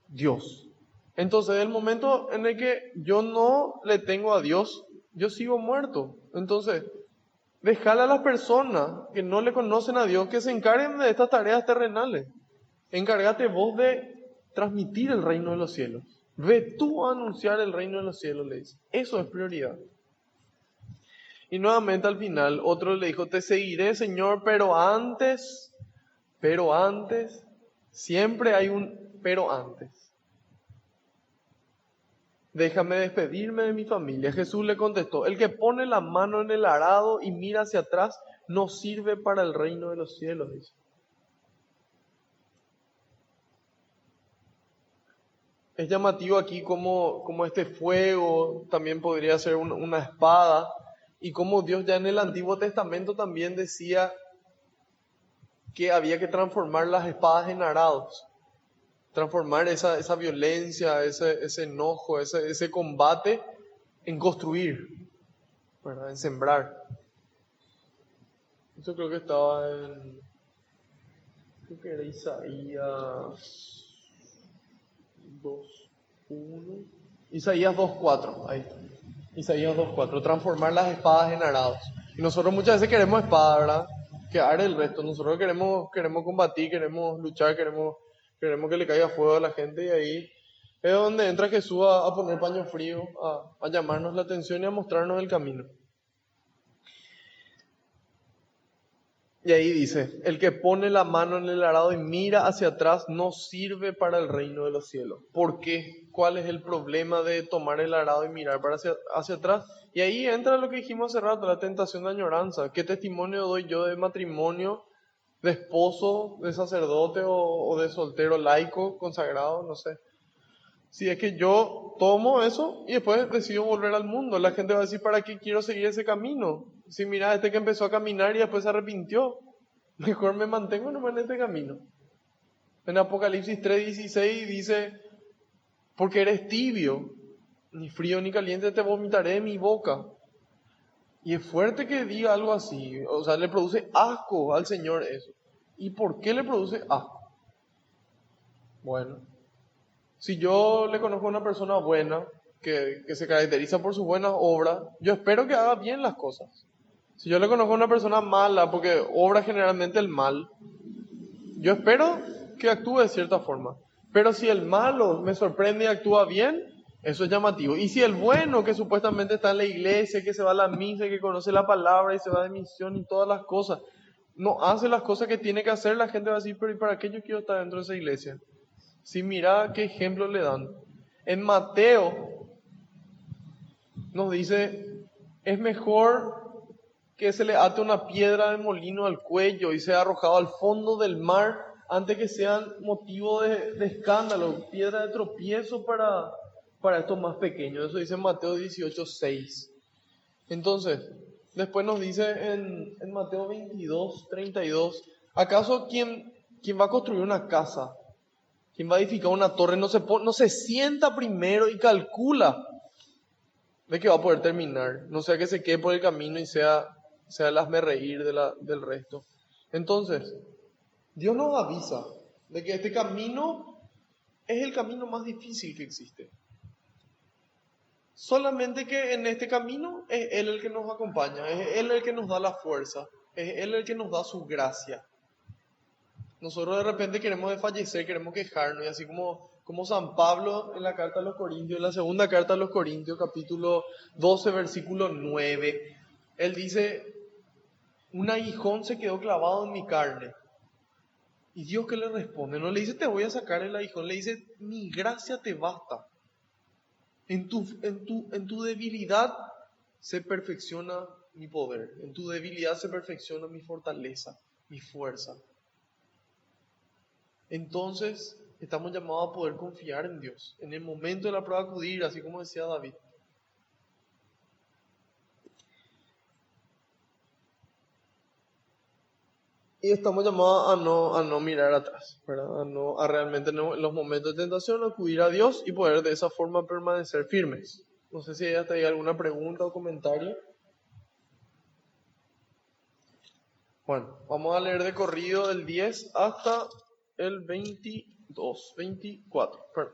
Dios. Entonces, el momento en el que yo no le tengo a Dios, yo sigo muerto. Entonces, déjale a las personas que no le conocen a Dios que se encarguen de estas tareas terrenales. Encárgate vos de transmitir el reino de los cielos. Ve tú a anunciar el reino de los cielos, le dice. Eso es prioridad. Y nuevamente al final, otro le dijo, te seguiré, Señor, pero antes, siempre hay un pero antes. Déjame despedirme de mi familia. Jesús le contestó, el que pone la mano en el arado y mira hacia atrás no sirve para el reino de los cielos, dice. Es llamativo aquí como este fuego también podría ser una espada y como Dios ya en el Antiguo Testamento también decía que había que transformar las espadas en arados. Transformar esa violencia, ese enojo, ese combate en construir, ¿verdad? En sembrar. Eso creo que estaba creo que era Isaías 2:1. Isaías 2:4, ahí está. Isaías 2:4, transformar las espadas en arados. Y nosotros muchas veces queremos espada, ¿verdad? Que arde el resto. Nosotros queremos combatir, queremos luchar, queremos que le caiga fuego a la gente y ahí es donde entra Jesús a poner paño frío, a llamarnos la atención y a mostrarnos el camino. Y ahí dice, el que pone la mano en el arado y mira hacia atrás no sirve para el reino de los cielos. ¿Por qué? ¿Cuál es el problema de tomar el arado y mirar hacia atrás? Y ahí entra lo que dijimos hace rato, la tentación de añoranza. ¿Qué testimonio doy yo de matrimonio, de esposo, de sacerdote o de soltero laico, consagrado? No sé. Si es que yo tomo eso y después decido volver al mundo, la gente va a decir, ¿para qué quiero seguir ese camino? Si mira, este que empezó a caminar y después se arrepintió, mejor me mantengo nomás en este camino. En Apocalipsis 3:16 dice, porque eres tibio, ni frío ni caliente te vomitaré de mi boca. Y es fuerte que diga algo así, o sea, le produce asco al Señor eso. ¿Y por qué le produce asco? Bueno, si yo le conozco a una persona buena, que se caracteriza por sus buenas obras, yo espero que haga bien las cosas. Si yo le conozco a una persona mala, porque obra generalmente el mal, yo espero que actúe de cierta forma. Pero si el malo me sorprende y actúa bien, eso es llamativo. Y si el bueno, que supuestamente está en la iglesia, que se va a la misa, que conoce la palabra y se va de misión y todas las cosas, no hace las cosas que tiene que hacer, la gente va a decir, pero ¿y para qué yo quiero estar dentro de esa iglesia? Si mira qué ejemplo le dan. En Mateo nos dice, es mejor que se le ate una piedra de molino al cuello y sea arrojado al fondo del mar antes que sean motivo de escándalo, piedra de tropiezo para para estos más pequeños. Eso dice Mateo 18:6. Entonces, después nos dice en Mateo 22:32, ¿acaso quien va a construir una casa, quien va a edificar una torre, no se sienta primero y calcula de que va a poder terminar? No sea que se quede por el camino y sea el hazmerreír del resto. Entonces, Dios nos avisa de que este camino es el camino más difícil que existe. Solamente que en este camino es Él el que nos acompaña, es Él el que nos da la fuerza, es Él el que nos da su gracia. Nosotros de repente queremos desfallecer, queremos quejarnos, y así como San Pablo en la carta a los Corintios, en la segunda carta a los Corintios, capítulo 12, versículo 9, él dice: un aguijón se quedó clavado en mi carne. ¿Y Dios qué le responde? No le dice: te voy a sacar el aguijón, le dice: mi gracia te basta. En tu debilidad se perfecciona mi poder, en tu debilidad se perfecciona mi fortaleza, mi fuerza. Entonces, estamos llamados a poder confiar en Dios. En el momento de la prueba acudir, así como decía David. Y estamos llamados a no mirar atrás, ¿verdad? A realmente en los momentos de tentación acudir a Dios y poder de esa forma permanecer firmes. No sé si hay hasta ahí alguna pregunta o comentario. Bueno, vamos a leer de corrido el 10 hasta el 24. Perdón.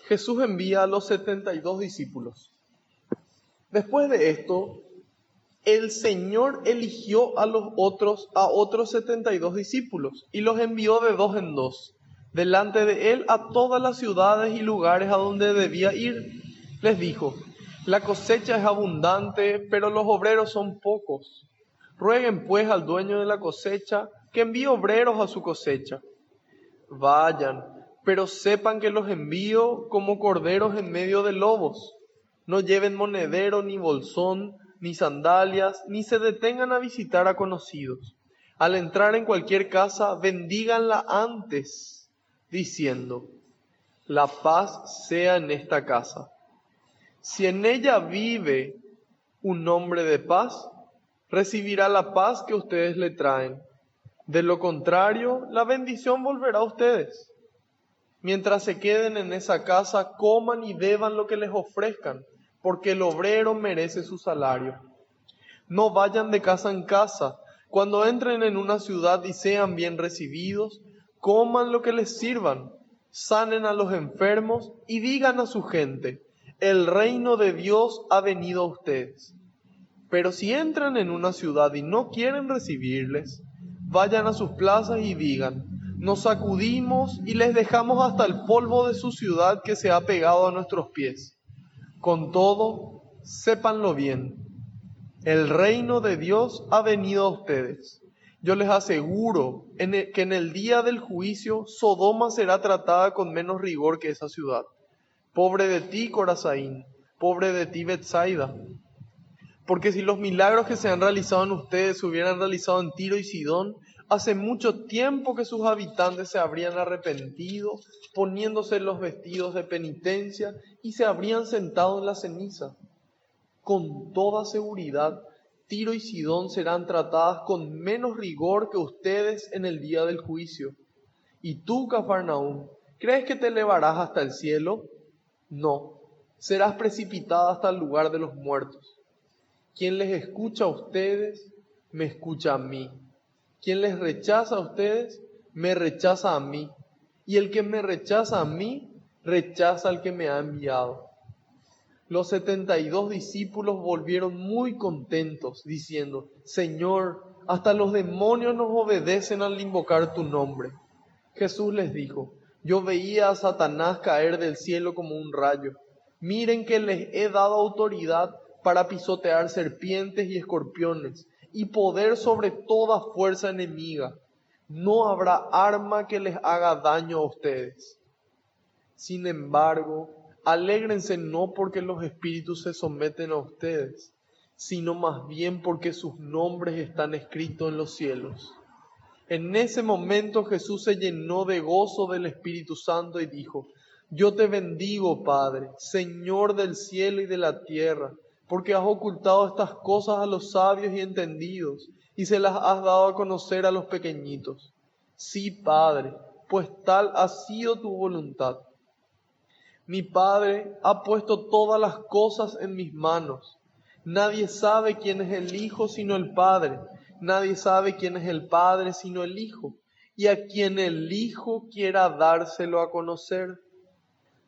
Jesús envía a los 72 discípulos. Después de esto, el Señor eligió a otros 72 discípulos y los envió de dos en dos, delante de él a todas las ciudades y lugares a donde debía ir. Les dijo: la cosecha es abundante, pero los obreros son pocos. Rueguen pues al dueño de la cosecha que envíe obreros a su cosecha. Vayan, pero sepan que los envío como corderos en medio de lobos. No lleven monedero, ni bolsón, ni sandalias, ni se detengan a visitar a conocidos. Al entrar en cualquier casa, bendíganla antes, diciendo: la paz sea en esta casa. Si en ella vive un hombre de paz, recibirá la paz que ustedes le traen. De lo contrario, la bendición volverá a ustedes. Mientras se queden en esa casa, coman y beban lo que les ofrezcan, porque el obrero merece su salario. No vayan de casa en casa. Cuando entren en una ciudad y sean bien recibidos, coman lo que les sirvan, sanen a los enfermos y digan a su gente: el reino de Dios ha venido a ustedes. Pero si entran en una ciudad y no quieren recibirles, vayan a sus plazas y digan: nos sacudimos y les dejamos hasta el polvo de su ciudad que se ha pegado a nuestros pies. Con todo, sépanlo bien: el reino de Dios ha venido a ustedes. Yo les aseguro que en el día del juicio Sodoma será tratada con menos rigor que esa ciudad. Pobre de ti, Corazaín, pobre de ti, Betsaida. Porque si los milagros que se han realizado en ustedes se hubieran realizado en Tiro y Sidón, hace mucho tiempo que sus habitantes se habrían arrepentido, poniéndose los vestidos de penitencia, y se habrían sentado en la ceniza. Con toda seguridad, Tiro y Sidón serán tratadas con menos rigor que ustedes en el día del juicio. Y tú, Cafarnaúm, ¿crees que te elevarás hasta el cielo? No, serás precipitada hasta el lugar de los muertos. Quien les escucha a ustedes, me escucha a mí. Quien les rechaza a ustedes, me rechaza a mí. Y el que me rechaza a mí, rechaza al que me ha enviado. Los 72 discípulos volvieron muy contentos, diciendo: Señor, hasta los demonios nos obedecen al invocar tu nombre. Jesús les dijo: yo veía a Satanás caer del cielo como un rayo. Miren que les he dado autoridad para pisotear serpientes y escorpiones, y poder sobre toda fuerza enemiga. No habrá arma que les haga daño a ustedes. Sin embargo, alégrense no porque los espíritus se someten a ustedes, sino más bien porque sus nombres están escritos en los cielos. En ese momento Jesús se llenó de gozo del Espíritu Santo y dijo: Yo te bendigo, Padre, Señor del cielo y de la tierra, porque has ocultado estas cosas a los sabios y entendidos, y se las has dado a conocer a los pequeñitos. Sí, Padre, pues tal ha sido tu voluntad. Mi Padre ha puesto todas las cosas en mis manos. Nadie sabe quién es el Hijo sino el Padre. Nadie sabe quién es el Padre sino el Hijo, y a quien el Hijo quiera dárselo a conocer.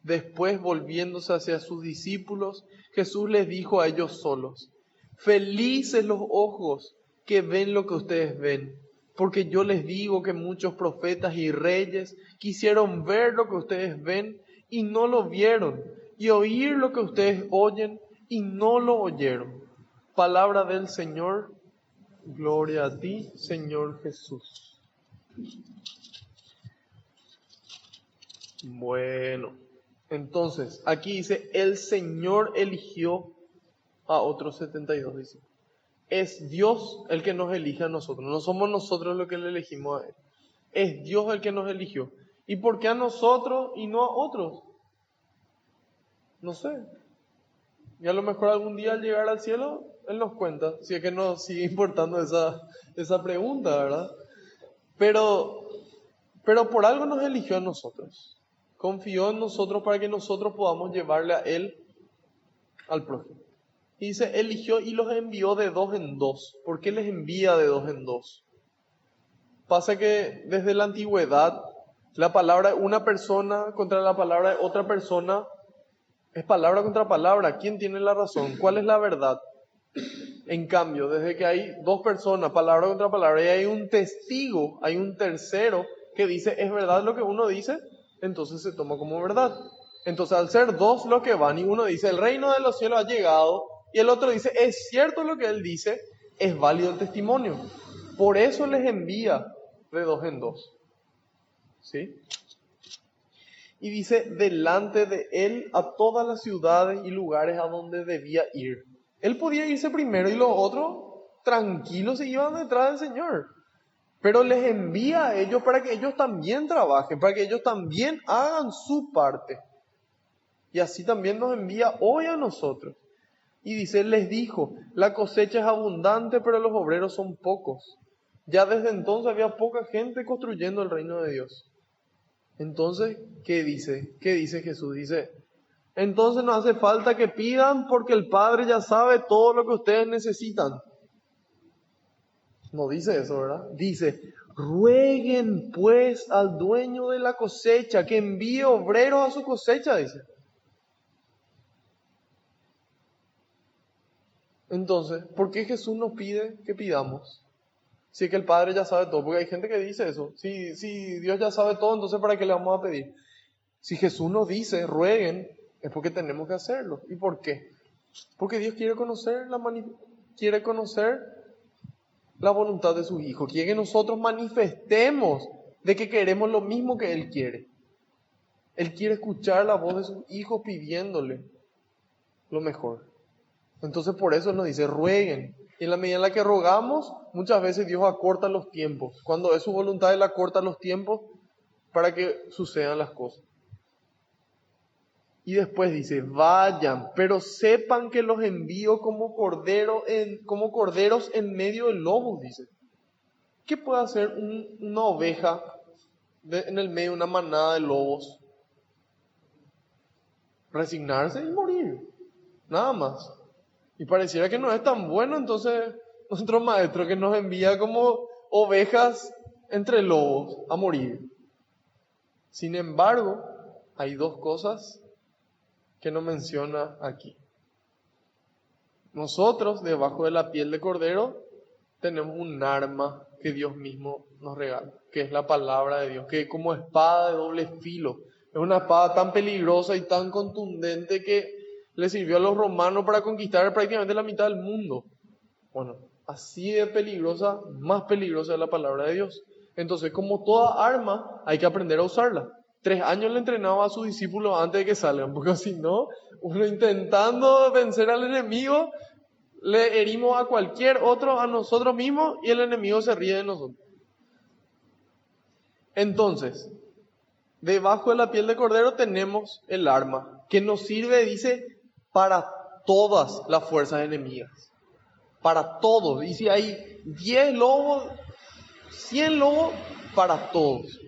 Después, volviéndose hacia sus discípulos, Jesús les dijo a ellos solos: Felices los ojos que ven lo que ustedes ven, porque yo les digo que muchos profetas y reyes quisieron ver lo que ustedes ven y no lo vieron, y oír lo que ustedes oyen y no lo oyeron. Palabra del Señor. Gloria a ti, Señor Jesús. Bueno, entonces, aquí dice, el Señor eligió a otros 72, dice. Es Dios el que nos elige a nosotros, no somos nosotros los que le elegimos a Él. Es Dios el que nos eligió. ¿Y por qué a nosotros y no a otros? No sé. Y a lo mejor algún día al llegar al cielo, Él nos cuenta, si es que nos sigue importando esa pregunta, ¿verdad? Pero por algo nos eligió a nosotros. Confió en nosotros para que nosotros podamos llevarle a Él al prójimo. Y dice, eligió y los envió de dos en dos. ¿Por qué les envía de dos en dos? Pasa que desde la antigüedad, la palabra de una persona contra la palabra de otra persona es palabra contra palabra. ¿Quién tiene la razón? ¿Cuál es la verdad? En cambio, desde que hay dos personas, palabra contra palabra, y hay un testigo, hay un tercero que dice, ¿es verdad lo que uno dice? Entonces se toma como verdad. Entonces, al ser dos los que van y uno dice, el reino de los cielos ha llegado, y el otro dice, es cierto lo que él dice, es válido el testimonio. Por eso les envía de dos en dos. ¿Sí? Y dice, delante de él a todas las ciudades y lugares a donde debía ir. Él podía irse primero y los otros tranquilos se iban detrás del Señor. Pero les envía a ellos para que ellos también trabajen, para que ellos también hagan su parte. Y así también nos envía hoy a nosotros. Y dice, les dijo, la cosecha es abundante, pero los obreros son pocos. Ya desde entonces había poca gente construyendo el reino de Dios. Entonces, ¿qué dice? ¿Qué dice Jesús? Dice, entonces no hace falta que pidan porque el Padre ya sabe todo lo que ustedes necesitan. No dice eso, ¿verdad? Dice, rueguen pues al dueño de la cosecha que envíe obreros a su cosecha, dice. Entonces, ¿por qué Jesús nos pide que pidamos? Si es que el Padre ya sabe todo, porque hay gente que dice eso. Si Dios ya sabe todo, entonces ¿para qué le vamos a pedir? Si Jesús nos dice, rueguen, es porque tenemos que hacerlo. ¿Y por qué? Porque Dios quiere conocer la voluntad de sus hijos. Quiere que nosotros manifestemos de que queremos lo mismo que Él quiere. Él quiere escuchar la voz de sus hijos pidiéndole lo mejor. Entonces por eso nos dice, rueguen. Y en la medida en la que rogamos, muchas veces Dios acorta los tiempos. Cuando es su voluntad, Él acorta los tiempos para que sucedan las cosas. Y después dice, vayan, pero sepan que los envío como corderos en medio de lobos, dice. ¿Qué puede hacer una oveja en el medio de una manada de lobos? Resignarse y morir, nada más. Y pareciera que no es tan bueno, entonces nuestro maestro que nos envía como ovejas entre lobos a morir. Sin embargo, hay dos cosas que no menciona aquí. Nosotros, debajo de la piel de cordero, tenemos un arma que Dios mismo nos regala, que es la palabra de Dios, que como espada de doble filo, es una espada tan peligrosa y tan contundente que le sirvió a los romanos para conquistar prácticamente la mitad del mundo. Bueno, así de peligrosa, más peligrosa es la palabra de Dios. Entonces, como toda arma, hay que aprender a usarla. 3 años le entrenaba a sus discípulos antes de que salgan, porque si no, uno intentando vencer al enemigo, le herimos a cualquier otro, a nosotros mismos, y el enemigo se ríe de nosotros. Entonces, debajo de la piel de cordero tenemos el arma, que nos sirve, dice, para todas las fuerzas enemigas. Para todos. Y si hay 10 lobos, 100 lobos, para todos.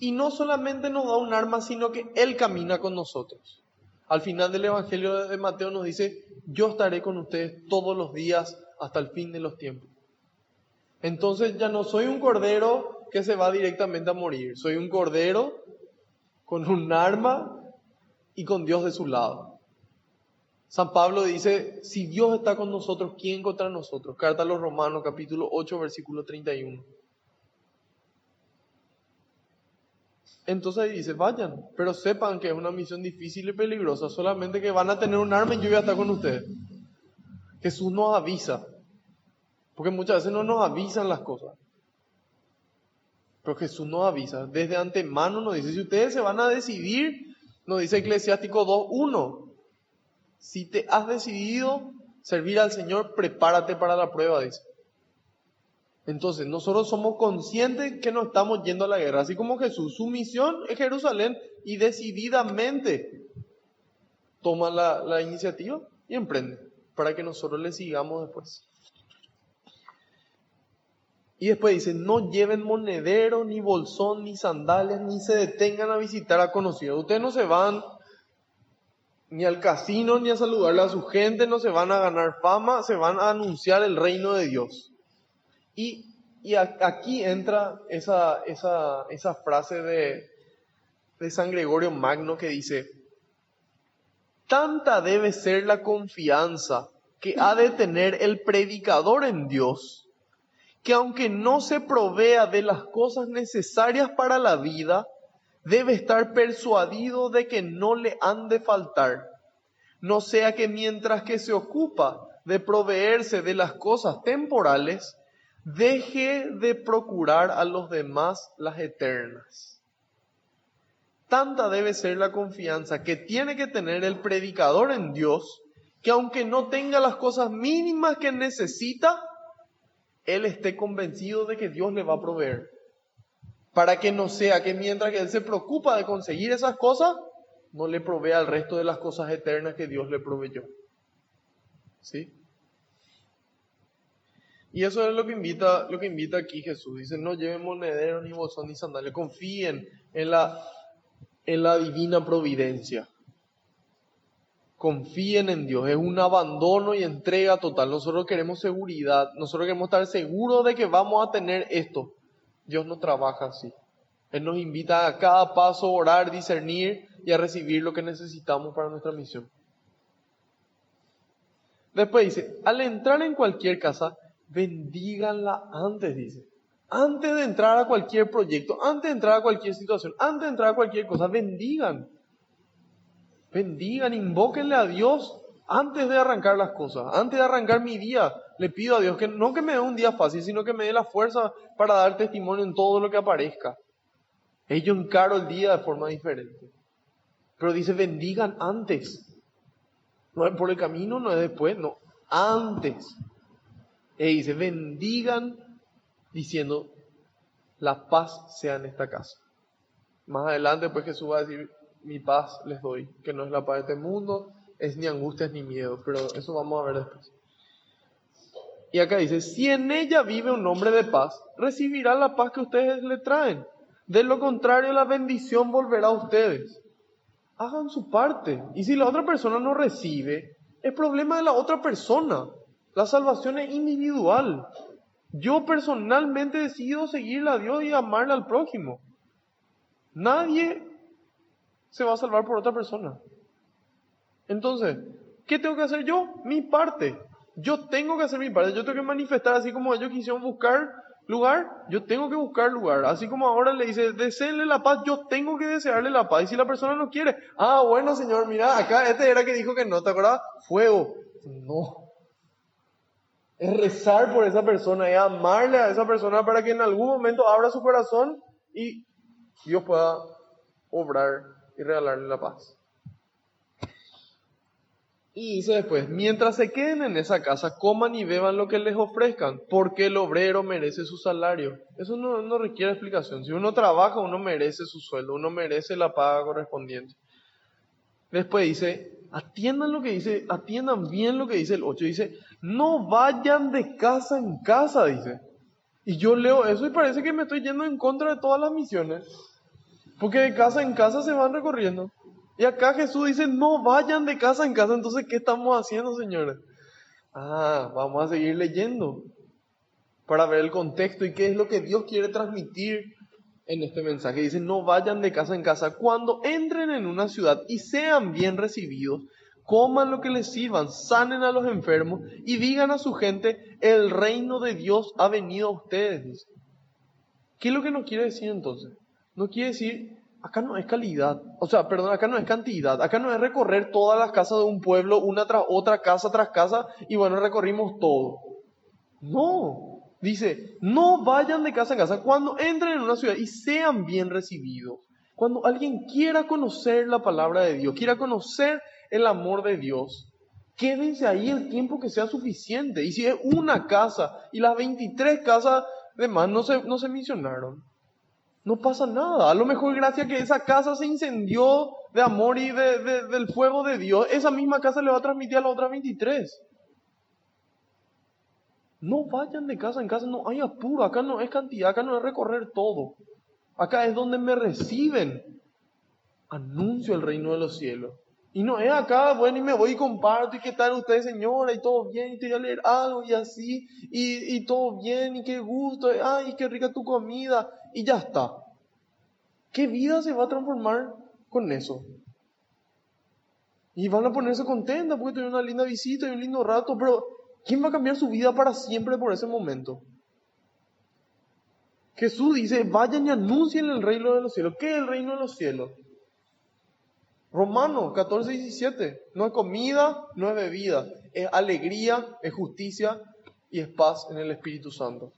Y no solamente nos da un arma, sino que Él camina con nosotros. Al final del Evangelio de Mateo nos dice, yo estaré con ustedes todos los días hasta el fin de los tiempos. Entonces ya no soy un cordero que se va directamente a morir. Soy un cordero con un arma y con Dios de su lado. San Pablo dice, si Dios está con nosotros, ¿quién contra nosotros? Carta a los Romanos, capítulo 8, versículo 31. Entonces dice, vayan, pero sepan que es una misión difícil y peligrosa, solamente que van a tener un arma y yo voy a estar con ustedes. Jesús nos avisa, porque muchas veces no nos avisan las cosas. Pero Jesús nos avisa, desde antemano nos dice, si ustedes se van a decidir, nos dice Eclesiástico 2:1, si te has decidido servir al Señor, prepárate para la prueba, dice. Entonces, nosotros somos conscientes que no estamos yendo a la guerra, así como Jesús, su misión es Jerusalén y decididamente toma la iniciativa y emprende para que nosotros le sigamos después. Y después dice, no lleven monedero, ni bolsón, ni sandalias, ni se detengan a visitar a conocidos. Ustedes no se van ni al casino, ni a saludarle a su gente, no se van a ganar fama, se van a anunciar el reino de Dios. Y aquí entra esa frase de San Gregorio Magno que dice, tanta debe ser la confianza que ha de tener el predicador en Dios, que aunque no se provea de las cosas necesarias para la vida, debe estar persuadido de que no le han de faltar, no sea que mientras que se ocupa de proveerse de las cosas temporales, deje de procurar a los demás las eternas. Tanta debe ser la confianza que tiene que tener el predicador en Dios, que aunque no tenga las cosas mínimas que necesita, él esté convencido de que Dios le va a proveer. Para que no sea que mientras que él se preocupa de conseguir esas cosas, no le provea el resto de las cosas eternas que Dios le proveyó. ¿Sí? Y eso es lo que invita aquí Jesús. Dice, no lleven monedero, ni bolsón, ni sandalias. Confíen en la divina providencia. Confíen en Dios. Es un abandono y entrega total. Nosotros queremos seguridad. Nosotros queremos estar seguros de que vamos a tener esto. Dios no trabaja así. Él nos invita a cada paso a orar, discernir y a recibir lo que necesitamos para nuestra misión. Después dice, al entrar en cualquier casa, bendíganla antes, dice. Antes de entrar a cualquier proyecto, antes de entrar a cualquier situación, antes de entrar a cualquier cosa, bendigan. Bendigan, invóquenle a Dios antes de arrancar las cosas, antes de arrancar mi día. Le pido a Dios que no que me dé un día fácil, sino que me dé la fuerza para dar testimonio en todo lo que aparezca. Yo encaro el día de forma diferente. Pero dice, bendigan antes. No es por el camino, no es después, no, antes. Dice, bendigan diciendo, la paz sea en esta casa. Más adelante, pues Jesús va a decir, mi paz les doy, que no es la paz de este mundo, es ni angustias ni miedo, pero eso vamos a ver después. Y acá dice, si en ella vive un hombre de paz, recibirá la paz que ustedes le traen. De lo contrario, la bendición volverá a ustedes. Hagan su parte. Y si la otra persona no recibe, es problema de la otra persona. La salvación es individual. Yo personalmente decido seguirle a Dios y amarle al prójimo. Nadie se va a salvar por otra persona. Entonces, ¿qué tengo que hacer yo? Mi parte. Yo tengo que hacer mi parte. Yo tengo que manifestar, así como ellos quisieron buscar lugar, yo tengo que buscar lugar. Así como ahora le dice, deseenle la paz, yo tengo que desearle la paz. Y si la persona no quiere, bueno Señor, mira, acá este era que dijo que no, ¿te acuerdas? Fuego. No. Es rezar por esa persona, es amarle a esa persona para que en algún momento abra su corazón y Dios pueda obrar y regalarle la paz. Y dice después, mientras se queden en esa casa, coman y beban lo que les ofrezcan, porque el obrero merece su salario. Eso no requiere explicación. Si uno trabaja, uno merece su sueldo, uno merece la paga correspondiente. Después dice, atiendan lo que dice, atiendan bien lo que dice el 8. Dice, no vayan de casa en casa, dice. Y yo leo eso y parece que me estoy yendo en contra de todas las misiones. Porque de casa en casa se van recorriendo. Y acá Jesús dice, no vayan de casa en casa. Entonces, ¿qué estamos haciendo, señores? Vamos a seguir leyendo para ver el contexto y qué es lo que Dios quiere transmitir en este mensaje. Dice, no vayan de casa en casa. Cuando entren en una ciudad y sean bien recibidos, coman lo que les sirvan, sanen a los enfermos y digan a su gente, el reino de Dios ha venido a ustedes. Dice. ¿Qué es lo que nos quiere decir entonces? No quiere decir, acá no es calidad, acá no es cantidad, acá no es recorrer todas las casas de un pueblo, una tras otra, casa tras casa, y bueno, recorrimos todo. No, dice, no vayan de casa en casa cuando entren en una ciudad y sean bien recibidos. Cuando alguien quiera conocer la palabra de Dios, quiera conocer el amor de Dios, quédense ahí el tiempo que sea suficiente. Y si es una casa y las 23 casas demás no se mencionaron, no pasa nada. A lo mejor gracias a que esa casa se incendió de amor y del fuego de Dios, esa misma casa le va a transmitir a las otras 23. No vayan de casa en casa, no hay apuro, acá no es cantidad, acá no es recorrer todo. Acá es donde me reciben. Anuncio el reino de los cielos. Y no es acá, bueno, y me voy y comparto, y qué tal usted, señora, y todo bien, y te voy a leer algo, y así, y todo bien, y qué gusto, ay, qué rica tu comida, y ya está. ¿Qué vida se va a transformar con eso? Y van a ponerse contentas porque tuvieron una linda visita y un lindo rato, pero ¿quién va a cambiar su vida para siempre por ese momento? Jesús dice, vayan y anuncien el reino de los cielos. ¿Qué es el reino de los cielos? Romanos 14:17. No es comida, no es bebida. Es alegría, es justicia y es paz en el Espíritu Santo.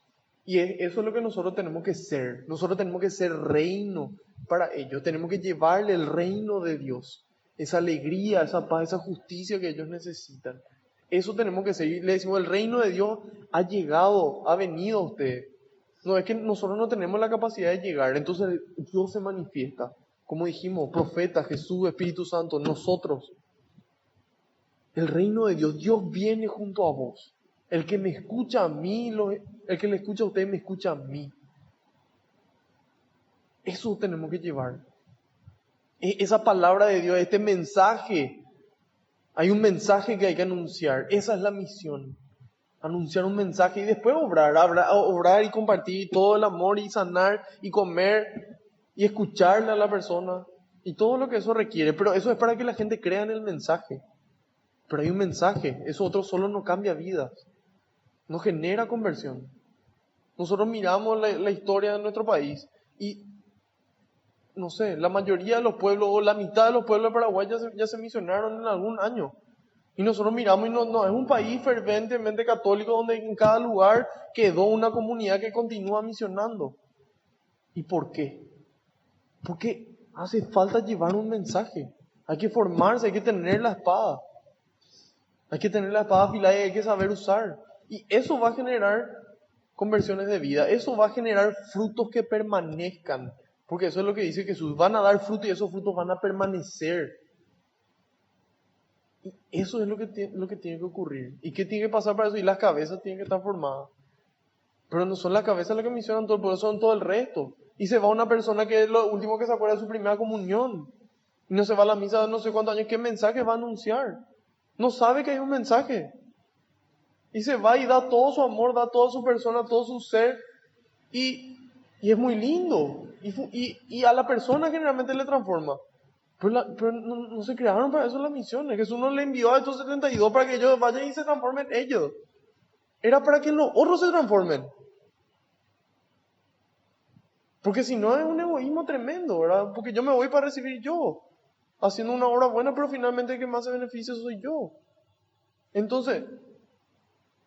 Y eso es lo que nosotros tenemos que ser. Nosotros tenemos que ser reino para ellos. Tenemos que llevarle el reino de Dios. Esa alegría, esa paz, esa justicia que ellos necesitan. Eso tenemos que seguir. Le decimos, el reino de Dios ha llegado, ha venido a usted. No, es que nosotros no tenemos la capacidad de llegar. Entonces Dios se manifiesta. Como dijimos, profeta, Jesús, Espíritu Santo, nosotros. El reino de Dios, Dios viene junto a vos. El que me escucha a mí, el que le escucha a usted me escucha a mí. Eso tenemos que llevar. Esa palabra de Dios, este mensaje. Hay un mensaje que hay que anunciar. Esa es la misión. Anunciar un mensaje y después obrar y compartir todo el amor y sanar y comer y escucharle a la persona y todo lo que eso requiere. Pero eso es para que la gente crea en el mensaje. Pero hay un mensaje. Eso otro solo no cambia vidas. No genera conversión. Nosotros miramos la historia de nuestro país y, no sé, la mayoría de los pueblos o la mitad de los pueblos de Paraguay ya se misionaron en algún año. Y nosotros miramos y no es un país fervientemente católico donde en cada lugar quedó una comunidad que continúa misionando. ¿Y por qué? Porque hace falta llevar un mensaje. Hay que formarse, hay que tener la espada. Hay que tener la espada afilada y hay que saber usar. Y eso va a generar conversiones de vida. Eso va a generar frutos que permanezcan. Porque eso es lo que dice Jesús. Van a dar fruto y esos frutos van a permanecer. Y eso es lo que tiene que ocurrir. ¿Y qué tiene que pasar para eso? Y las cabezas tienen que estar formadas. Pero no son las cabezas las que misionan todo, por eso son todo el resto. Y se va una persona que es lo último que se acuerda de su primera comunión. Y no se va a la misa de no sé cuántos años. ¿Qué mensaje va a anunciar? No sabe que hay un mensaje. Y se va y da todo su amor, da toda su persona, todo su ser. Y es muy lindo. Y a la persona generalmente le transforma. Pero no se crearon para eso las misiones. Jesús no le envió a estos 72 para que ellos vayan y se transformen ellos. Era para que los otros se transformen. Porque si no es un egoísmo tremendo, ¿verdad? Porque yo me voy para recibir yo. Haciendo una obra buena, pero finalmente el que más se beneficia soy yo. Entonces,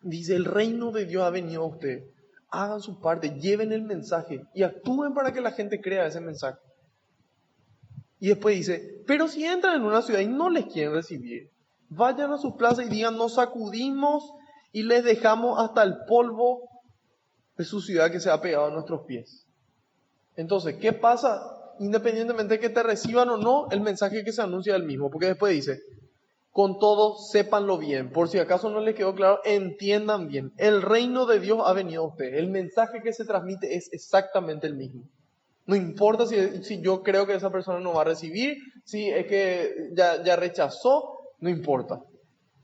dice, el reino de Dios ha venido a usted. Hagan su parte, lleven el mensaje y actúen para que la gente crea ese mensaje. Y después dice, pero si entran en una ciudad y no les quieren recibir, Vayan a sus plazas y digan, nos sacudimos y les dejamos hasta el polvo de su ciudad que se ha pegado a nuestros pies. Entonces, ¿qué pasa? Independientemente de que te reciban o no, el mensaje que se anuncia es el mismo, porque después dice, con todo, sépanlo bien, por si acaso no les quedó claro, entiendan bien, el reino de Dios ha venido a ustedes, el mensaje que se transmite es exactamente el mismo. No importa si yo creo que esa persona no va a recibir, si es que ya rechazó, no importa.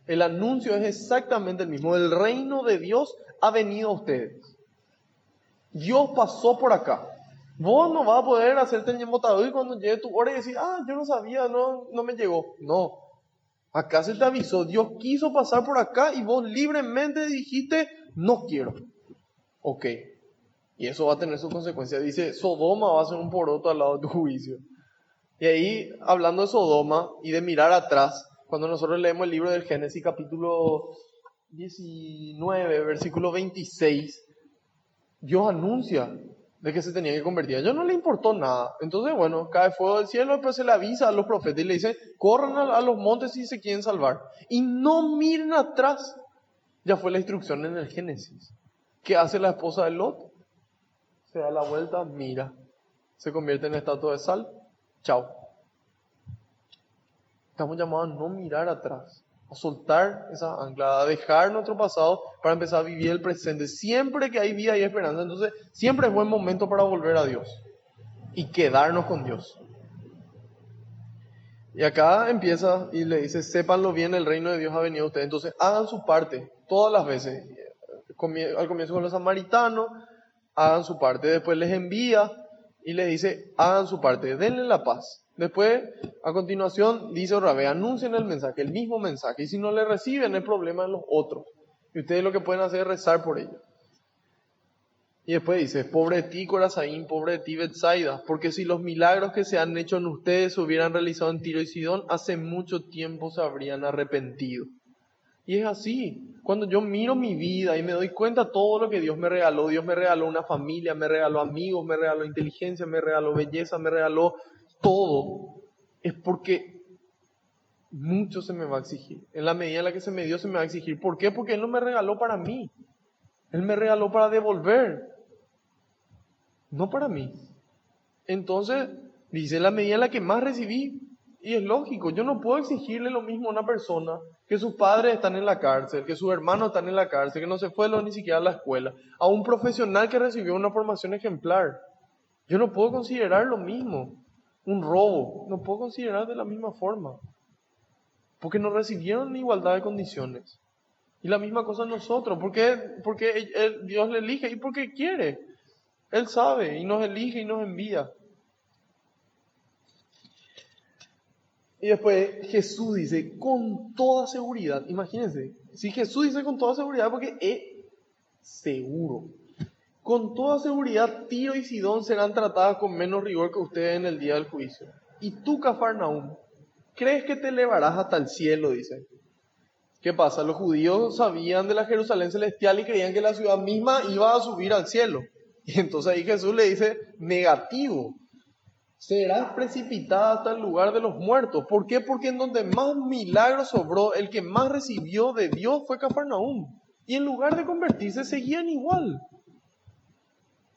El anuncio es exactamente el mismo, el reino de Dios ha venido a ustedes. Dios pasó por acá. Vos no vas a poder hacerte el embotador y cuando llegue tu hora y decir, yo no sabía, no me llegó. No, acá se te avisó, Dios quiso pasar por acá y vos libremente dijiste, no quiero. Ok, y eso va a tener sus consecuencias. Dice, Sodoma va a ser un poroto al lado de tu juicio. Y ahí, hablando de Sodoma y de mirar atrás, cuando nosotros leemos el libro del Génesis, capítulo 19, versículo 26, Dios anuncia de que se tenía que convertir. A ellos no le importó nada. Entonces, bueno, cae fuego del cielo, después se le avisa a los profetas y le dice, corran a los montes si se quieren salvar. Y no miren atrás. Ya fue la instrucción en el Génesis. ¿Qué hace la esposa de Lot? Se da la vuelta, mira. Se convierte en estatua de sal. Chao. Estamos llamados a no mirar atrás, a soltar esa ancla, a dejar nuestro pasado para empezar a vivir el presente. Siempre que hay vida y esperanza, entonces siempre es buen momento para volver a Dios y quedarnos con Dios. Y acá empieza y le dice, sépanlo bien, el reino de Dios ha venido a ustedes. Entonces hagan su parte, todas las veces. Al comienzo con los samaritanos, hagan su parte. Después les envía y les dice, hagan su parte, denle la paz. Después, a continuación, dice otra vez, anuncien el mensaje, el mismo mensaje. Y si no le reciben, el problema es los otros. Y ustedes lo que pueden hacer es rezar por ellos. Y después dice, pobre de ti, Corazaín, pobre de ti, Betsaida, porque si los milagros que se han hecho en ustedes se hubieran realizado en Tiro y Sidón, hace mucho tiempo se habrían arrepentido. Y es así, cuando yo miro mi vida y me doy cuenta de todo lo que Dios me regaló una familia, me regaló amigos, me regaló inteligencia, me regaló belleza, me regaló todo, es porque mucho se me va a exigir. En la medida en la que se me dio, se me va a exigir. ¿Por qué? Porque Él no me regaló para mí, Él me regaló para devolver, no para mí. Entonces, dice, en la medida en la que más recibí, y es lógico, yo no puedo exigirle lo mismo a una persona que sus padres están en la cárcel, que sus hermanos están en la cárcel, que no se fue ni siquiera a la escuela, a un profesional que recibió una formación ejemplar. Yo no puedo considerar lo mismo, un robo, no puedo considerar de la misma forma, porque no recibieron igualdad de condiciones. Y la misma cosa nosotros, porque Dios le elige y porque quiere. Él sabe y nos elige y nos envía. Y después Jesús dice con toda seguridad, imagínense, si Jesús dice con toda seguridad porque es seguro, con toda seguridad Tiro y Sidón serán tratadas con menos rigor que ustedes en el día del juicio. Y tú, Cafarnaúm, ¿crees que te elevarás hasta el cielo? Dice. ¿Qué pasa? Los judíos sabían de la Jerusalén celestial y creían que la ciudad misma iba a subir al cielo. Y entonces ahí Jesús le dice, negativo. Serás precipitada hasta el lugar de los muertos. ¿Por qué? Porque en donde más milagros sobró, el que más recibió de Dios fue Cafarnaúm. Y en lugar de convertirse, seguían igual.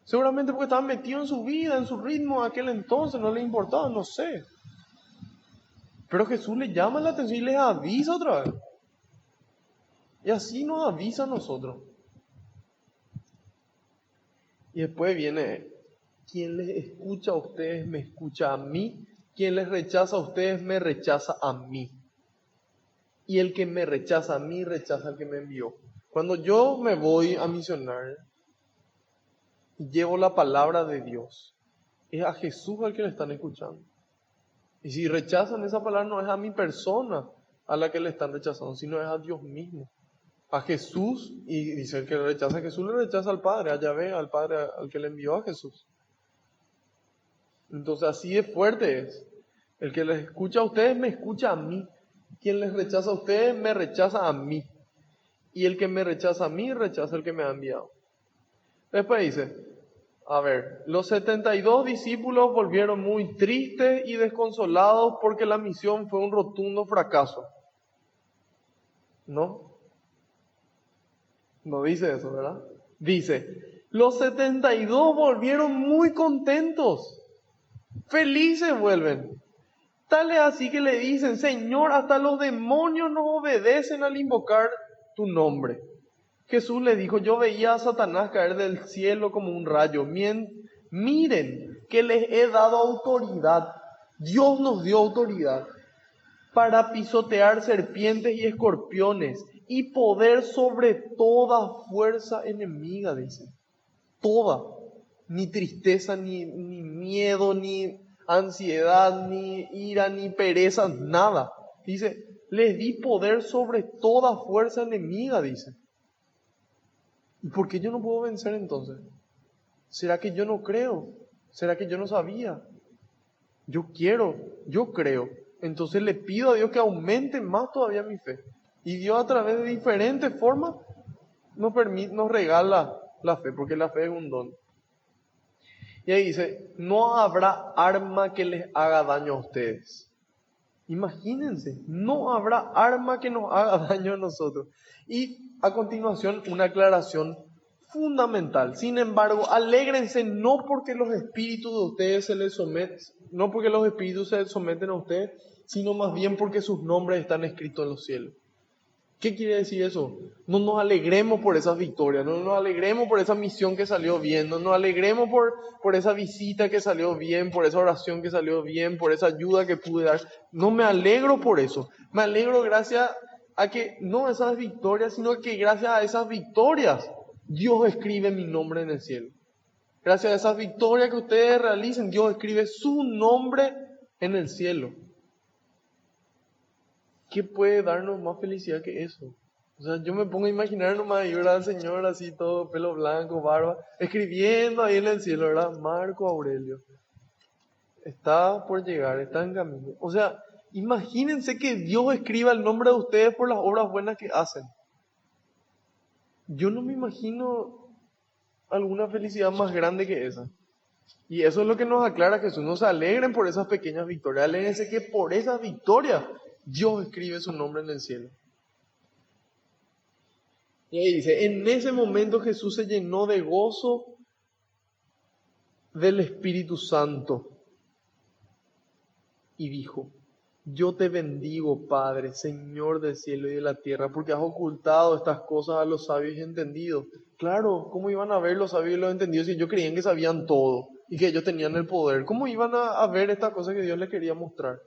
Seguramente porque estaban metidos en su vida, en su ritmo, aquel entonces, no les importaba, no sé. Pero Jesús les llama la atención y les avisa otra vez. Y así nos avisa a nosotros. Y después viene, quien les escucha a ustedes me escucha a mí, quien les rechaza a ustedes me rechaza a mí. Y el que me rechaza a mí, rechaza al que me envió. Cuando yo me voy a misionar y llevo la palabra de Dios, es a Jesús al que le están escuchando. Y si rechazan esa palabra, no es a mi persona a la que le están rechazando, sino es a Dios mismo. A Jesús, y dice el que le rechaza a Jesús, le rechaza al Padre, a Yahvé, al Padre al que le envió a Jesús. Entonces así de fuerte es. El que les escucha a ustedes me escucha a mí. Quien les rechaza a ustedes me rechaza a mí. Y el que me rechaza a mí rechaza al que me ha enviado. Después dice, a ver, los 72 discípulos volvieron muy tristes y desconsolados porque la misión fue un rotundo fracaso. ¿No? No dice eso, ¿verdad? Dice, los 72 volvieron muy contentos, felices vuelven. Tal es así que le dicen, Señor, hasta los demonios nos obedecen al invocar tu nombre. Jesús le dijo, yo veía a Satanás caer del cielo como un rayo. Miren que les he dado autoridad. Dios nos dio autoridad para pisotear serpientes y escorpiones y poder sobre toda fuerza enemiga, dice. Toda. Ni tristeza, ni miedo, ni ansiedad, ni ira, ni pereza, nada. Dice, les di poder sobre toda fuerza enemiga, dice. ¿Y por qué yo no puedo vencer entonces? ¿Será que yo no creo? ¿Será que yo no sabía? Yo quiero, yo creo. Entonces le pido a Dios que aumente más todavía mi fe. Y Dios a través de diferentes formas nos regala la fe, porque la fe es un don. Y ahí dice, no habrá arma que les haga daño a ustedes. Imagínense, no habrá arma que nos haga daño a nosotros. Y a continuación, una aclaración fundamental. Sin embargo, alégrense no porque los espíritus de ustedes se les someten, no porque los espíritus se someten a ustedes, sino más bien porque sus nombres están escritos en los cielos. ¿Qué quiere decir eso? No nos alegremos por esas victorias, no nos alegremos por esa misión que salió bien, no nos alegremos por esa visita que salió bien, por esa oración que salió bien, por esa ayuda que pude dar. No me alegro por eso. Me alegro gracias a que, no esas victorias, sino que gracias a esas victorias, Dios escribe mi nombre en el cielo. Gracias a esas victorias que ustedes realicen, Dios escribe su nombre en el cielo. ¿Qué puede darnos más felicidad que eso? O sea, yo me pongo a imaginar nomás y ver al Señor así todo, pelo blanco, barba, escribiendo ahí en el cielo, ¿verdad? Marco Aurelio. Está por llegar, está en camino. O sea, imagínense que Dios escriba el nombre de ustedes por las obras buenas que hacen. Yo no me imagino alguna felicidad más grande que esa. Y eso es lo que nos aclara Jesús. No se alegren por esas pequeñas victorias. Alégrense que por esas victorias Dios escribe su nombre en el cielo. Y ahí dice, en ese momento Jesús se llenó de gozo del Espíritu Santo y dijo, yo te bendigo, Padre, Señor del cielo y de la tierra, porque has ocultado estas cosas a los sabios y entendidos. Claro, ¿cómo iban a ver los sabios y los entendidos si ellos creían que sabían todo y que ellos tenían el poder? ¿Cómo iban a ver estas cosas que Dios les quería mostrar?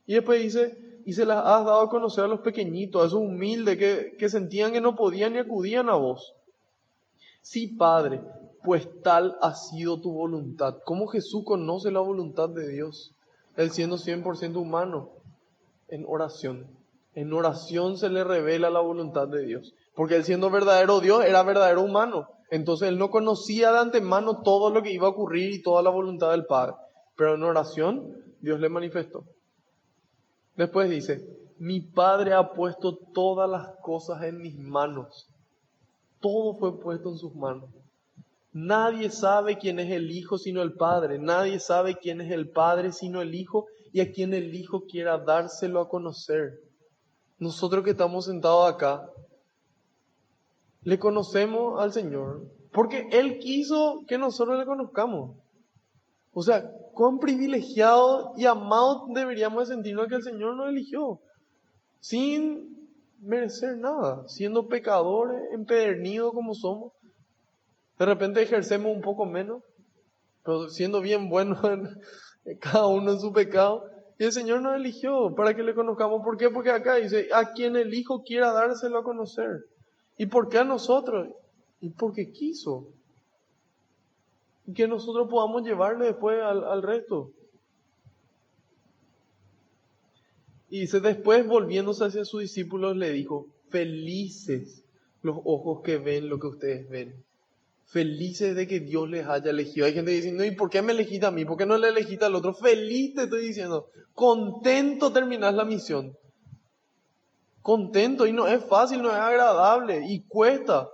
Y después dice, y se las has dado a conocer a los pequeñitos, a esos humildes que sentían que no podían y acudían a vos. Sí, Padre, pues tal ha sido tu voluntad. ¿Cómo Jesús conoce la voluntad de Dios? Él siendo 100% humano, en oración. En oración se le revela la voluntad de Dios. Porque él siendo verdadero Dios, era verdadero humano. Entonces él no conocía de antemano todo lo que iba a ocurrir y toda la voluntad del Padre. Pero en oración, Dios le manifestó. Después dice, mi Padre ha puesto todas las cosas en mis manos. Todo fue puesto en sus manos. Nadie sabe quién es el Hijo sino el Padre. Nadie sabe quién es el Padre sino el Hijo y a quien el Hijo quiera dárselo a conocer. Nosotros que estamos sentados acá, le conocemos al Señor porque Él quiso que nosotros le conozcamos. O sea, cuán privilegiados y amados deberíamos de sentirnos que el Señor nos eligió, sin merecer nada, siendo pecadores, empedernidos como somos. De repente ejercemos un poco menos, pero siendo bien buenos cada uno en su pecado. Y el Señor nos eligió para que le conozcamos. ¿Por qué? Porque acá dice, a quien el Hijo quiera dárselo a conocer. ¿Y por qué a nosotros? Y porque quiso. Y que nosotros podamos llevarle después al resto. Y dice, después volviéndose hacia sus discípulos le dijo, felices los ojos que ven lo que ustedes ven. Felices de que Dios les haya elegido. Hay gente diciendo, ¿y por qué me elegiste a mí? ¿Por qué no le elegiste al otro? Feliz te estoy diciendo. Contento terminas la misión. Contento. Y no es fácil, no es agradable. Y cuesta.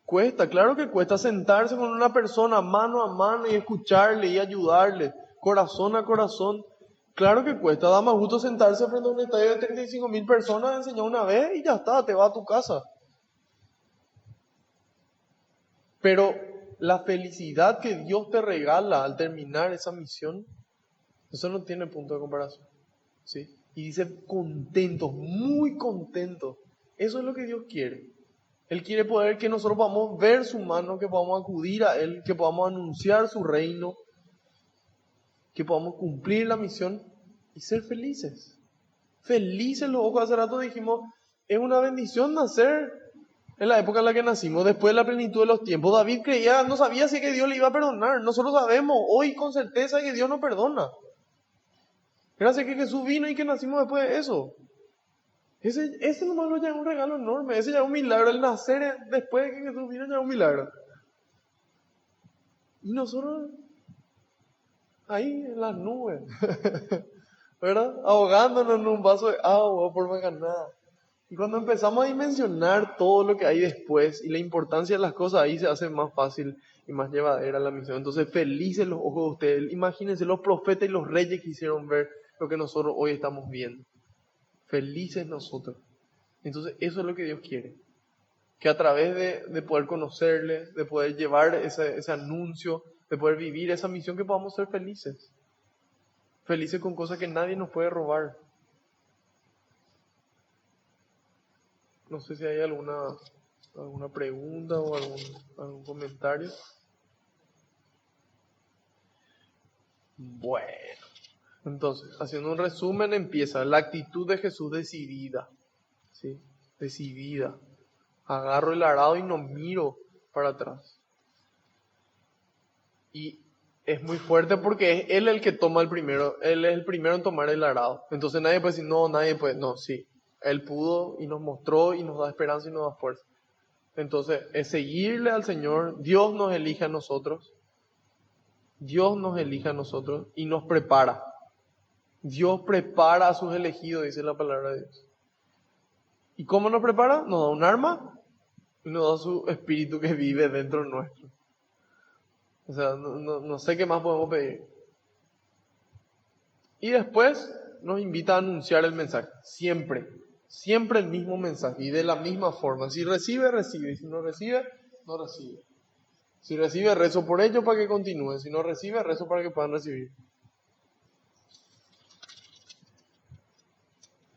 Cuesta, claro que cuesta sentarse con una persona mano a mano y escucharle y ayudarle. Corazón a corazón. Claro que cuesta, da más gusto sentarse frente a un estadio de 35.000 personas, enseñar una vez y ya está, te vas a tu casa. Pero la felicidad que Dios te regala al terminar esa misión, eso no tiene punto de comparación. ¿Sí? Y dice contentos, muy contentos. Eso es lo que Dios quiere. Él quiere poder que nosotros podamos ver su mano, que podamos acudir a Él, que podamos anunciar su reino, que podamos cumplir la misión y ser felices. Felices los ojos. Hace rato dijimos, es una bendición nacer en la época en la que nacimos, después de la plenitud de los tiempos. David creía, no sabía si que Dios le iba a perdonar. Nosotros sabemos hoy con certeza que Dios nos perdona. Gracias a que Jesús vino y que nacimos después de eso. Ese nomás ya es un regalo enorme. Ese ya es un milagro. El nacer después de que Jesús vino ya es un milagro. Y nosotros ahí en las nubes, ¿verdad? Ahogándonos en un vaso de agua por más nada. Y cuando empezamos a dimensionar todo lo que hay después y la importancia de las cosas, ahí se hace más fácil y más llevadera la misión. Entonces, felices los ojos de ustedes. Imagínense los profetas y los reyes que hicieron ver lo que nosotros hoy estamos viendo. Felices nosotros. Entonces, eso es lo que Dios quiere. Que a través de poder conocerle, de poder llevar ese anuncio, de poder vivir esa misión, que podamos ser felices. Felices con cosas que nadie nos puede robar. No sé si hay alguna pregunta o algún comentario. Bueno, entonces, haciendo un resumen, empieza la actitud de Jesús decidida. ¿Sí? Decidida. Agarro el arado y no miro para atrás. Y es muy fuerte porque es Él el que toma el primero. Él es el primero en tomar el arado. Entonces nadie puede decir, no, nadie puede. No, sí. Él pudo y nos mostró y nos da esperanza y nos da fuerza. Entonces, es seguirle al Señor. Dios nos elige a nosotros. Dios nos elige a nosotros y nos prepara. Dios prepara a sus elegidos, dice la palabra de Dios. ¿Y cómo nos prepara? Nos da un arma y nos da su espíritu que vive dentro nuestro. O sea, no sé qué más podemos pedir. Y después nos invita a anunciar el mensaje. Siempre. Siempre el mismo mensaje y de la misma forma. Si recibe, recibe. Y si no recibe, no recibe. Si recibe, rezo por ellos para que continúen. Si no recibe, rezo para que puedan recibir.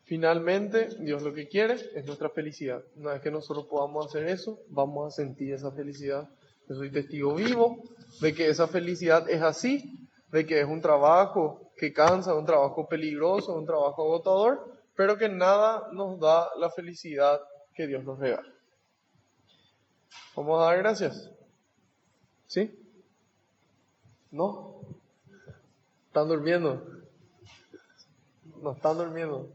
Finalmente, Dios lo que quiere es nuestra felicidad. Una vez que nosotros podamos hacer eso, vamos a sentir esa felicidad. Yo soy testigo vivo de que esa felicidad es así, de que es un trabajo que cansa, un trabajo peligroso, un trabajo agotador, pero que nada nos da la felicidad que Dios nos regala. Vamos a dar gracias. ¿Sí? ¿No? ¿Están durmiendo? No están durmiendo.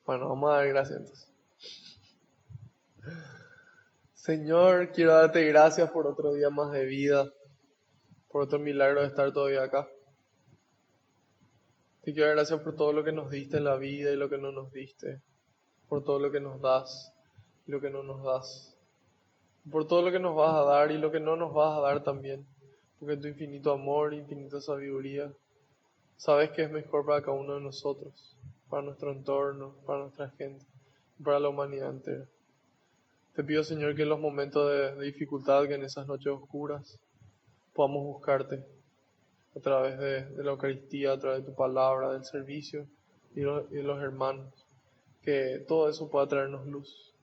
Bueno, vamos a dar gracias entonces. Señor, quiero darte gracias por otro día más de vida, por otro milagro de estar todavía acá. Te quiero dar gracias por todo lo que nos diste en la vida y lo que no nos diste, por todo lo que nos das y lo que no nos das, por todo lo que nos vas a dar y lo que no nos vas a dar también, porque tu infinito amor, infinita sabiduría, sabes que es mejor para cada uno de nosotros, para nuestro entorno, para nuestra gente, para la humanidad entera. Te pido, Señor, que en los momentos de dificultad, que en esas noches oscuras, podamos buscarte a través de la Eucaristía, a través de tu palabra, del servicio y de los hermanos, que todo eso pueda traernos luz.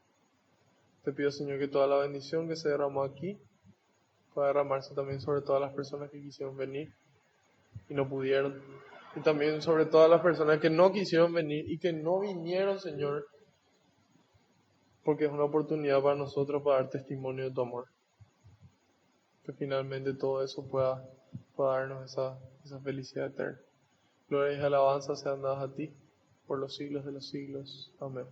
Te pido, Señor, que toda la bendición que se derramó aquí pueda derramarse también sobre todas las personas que quisieron venir y no pudieron, y también sobre todas las personas que no quisieron venir y que no vinieron, Señor, porque es una oportunidad para nosotros para dar testimonio de tu amor. Que finalmente todo eso pueda darnos esa felicidad eterna. Gloria y alabanza sean dadas a ti por los siglos de los siglos. Amén.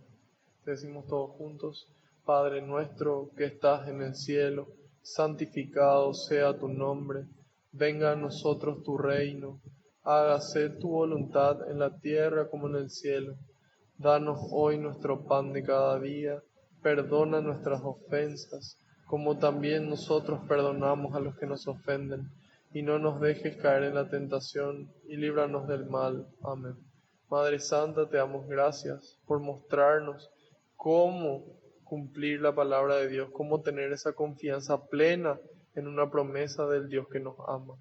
Te decimos todos juntos: Padre nuestro que estás en el cielo, santificado sea tu nombre. Venga a nosotros tu reino. Hágase tu voluntad en la tierra como en el cielo. Danos hoy nuestro pan de cada día. Perdona nuestras ofensas, como también nosotros perdonamos a los que nos ofenden. Y no nos dejes caer en la tentación, y líbranos del mal. Amén. Madre Santa, te damos gracias por mostrarnos cómo cumplir la palabra de Dios, cómo tener esa confianza plena en una promesa del Dios que nos ama.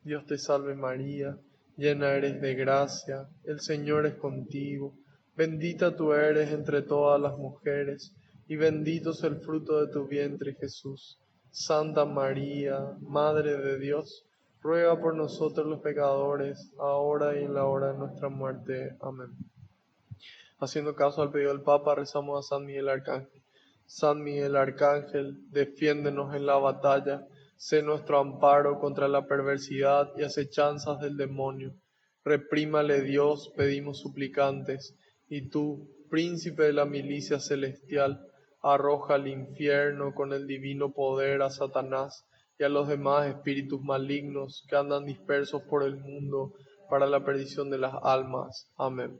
Dios te salve María, llena eres de gracia, el Señor es contigo, bendita tú eres entre todas las mujeres, y bendito es el fruto de tu vientre Jesús. Santa María, Madre de Dios, ruega por nosotros los pecadores, ahora y en la hora de nuestra muerte. Amén. Haciendo caso al pedido del Papa, rezamos a San Miguel Arcángel. San Miguel Arcángel, defiéndenos en la batalla, sé nuestro amparo contra la perversidad y acechanzas del demonio. Reprímale Dios, pedimos suplicantes, y tú, príncipe de la milicia celestial, arroja al infierno con el divino poder a Satanás y a los demás espíritus malignos que andan dispersos por el mundo para la perdición de las almas. Amén.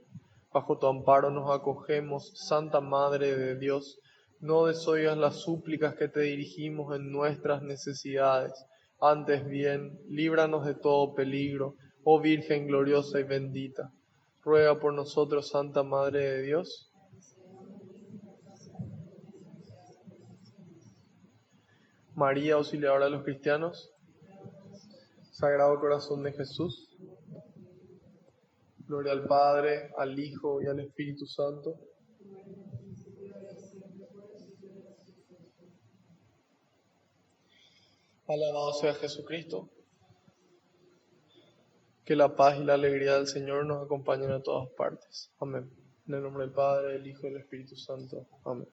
Bajo tu amparo nos acogemos, Santa Madre de Dios. No desoigas las súplicas que te dirigimos en nuestras necesidades. Antes bien, líbranos de todo peligro, oh Virgen gloriosa y bendita. Ruega por nosotros, Santa Madre de Dios. María, auxiliadora de los cristianos. Sagrado Corazón de Jesús. Gloria al Padre, al Hijo y al Espíritu Santo. Alabado sea Jesucristo. Que la paz y la alegría del Señor nos acompañen a todas partes. Amén. En el nombre del Padre, del Hijo y del Espíritu Santo. Amén.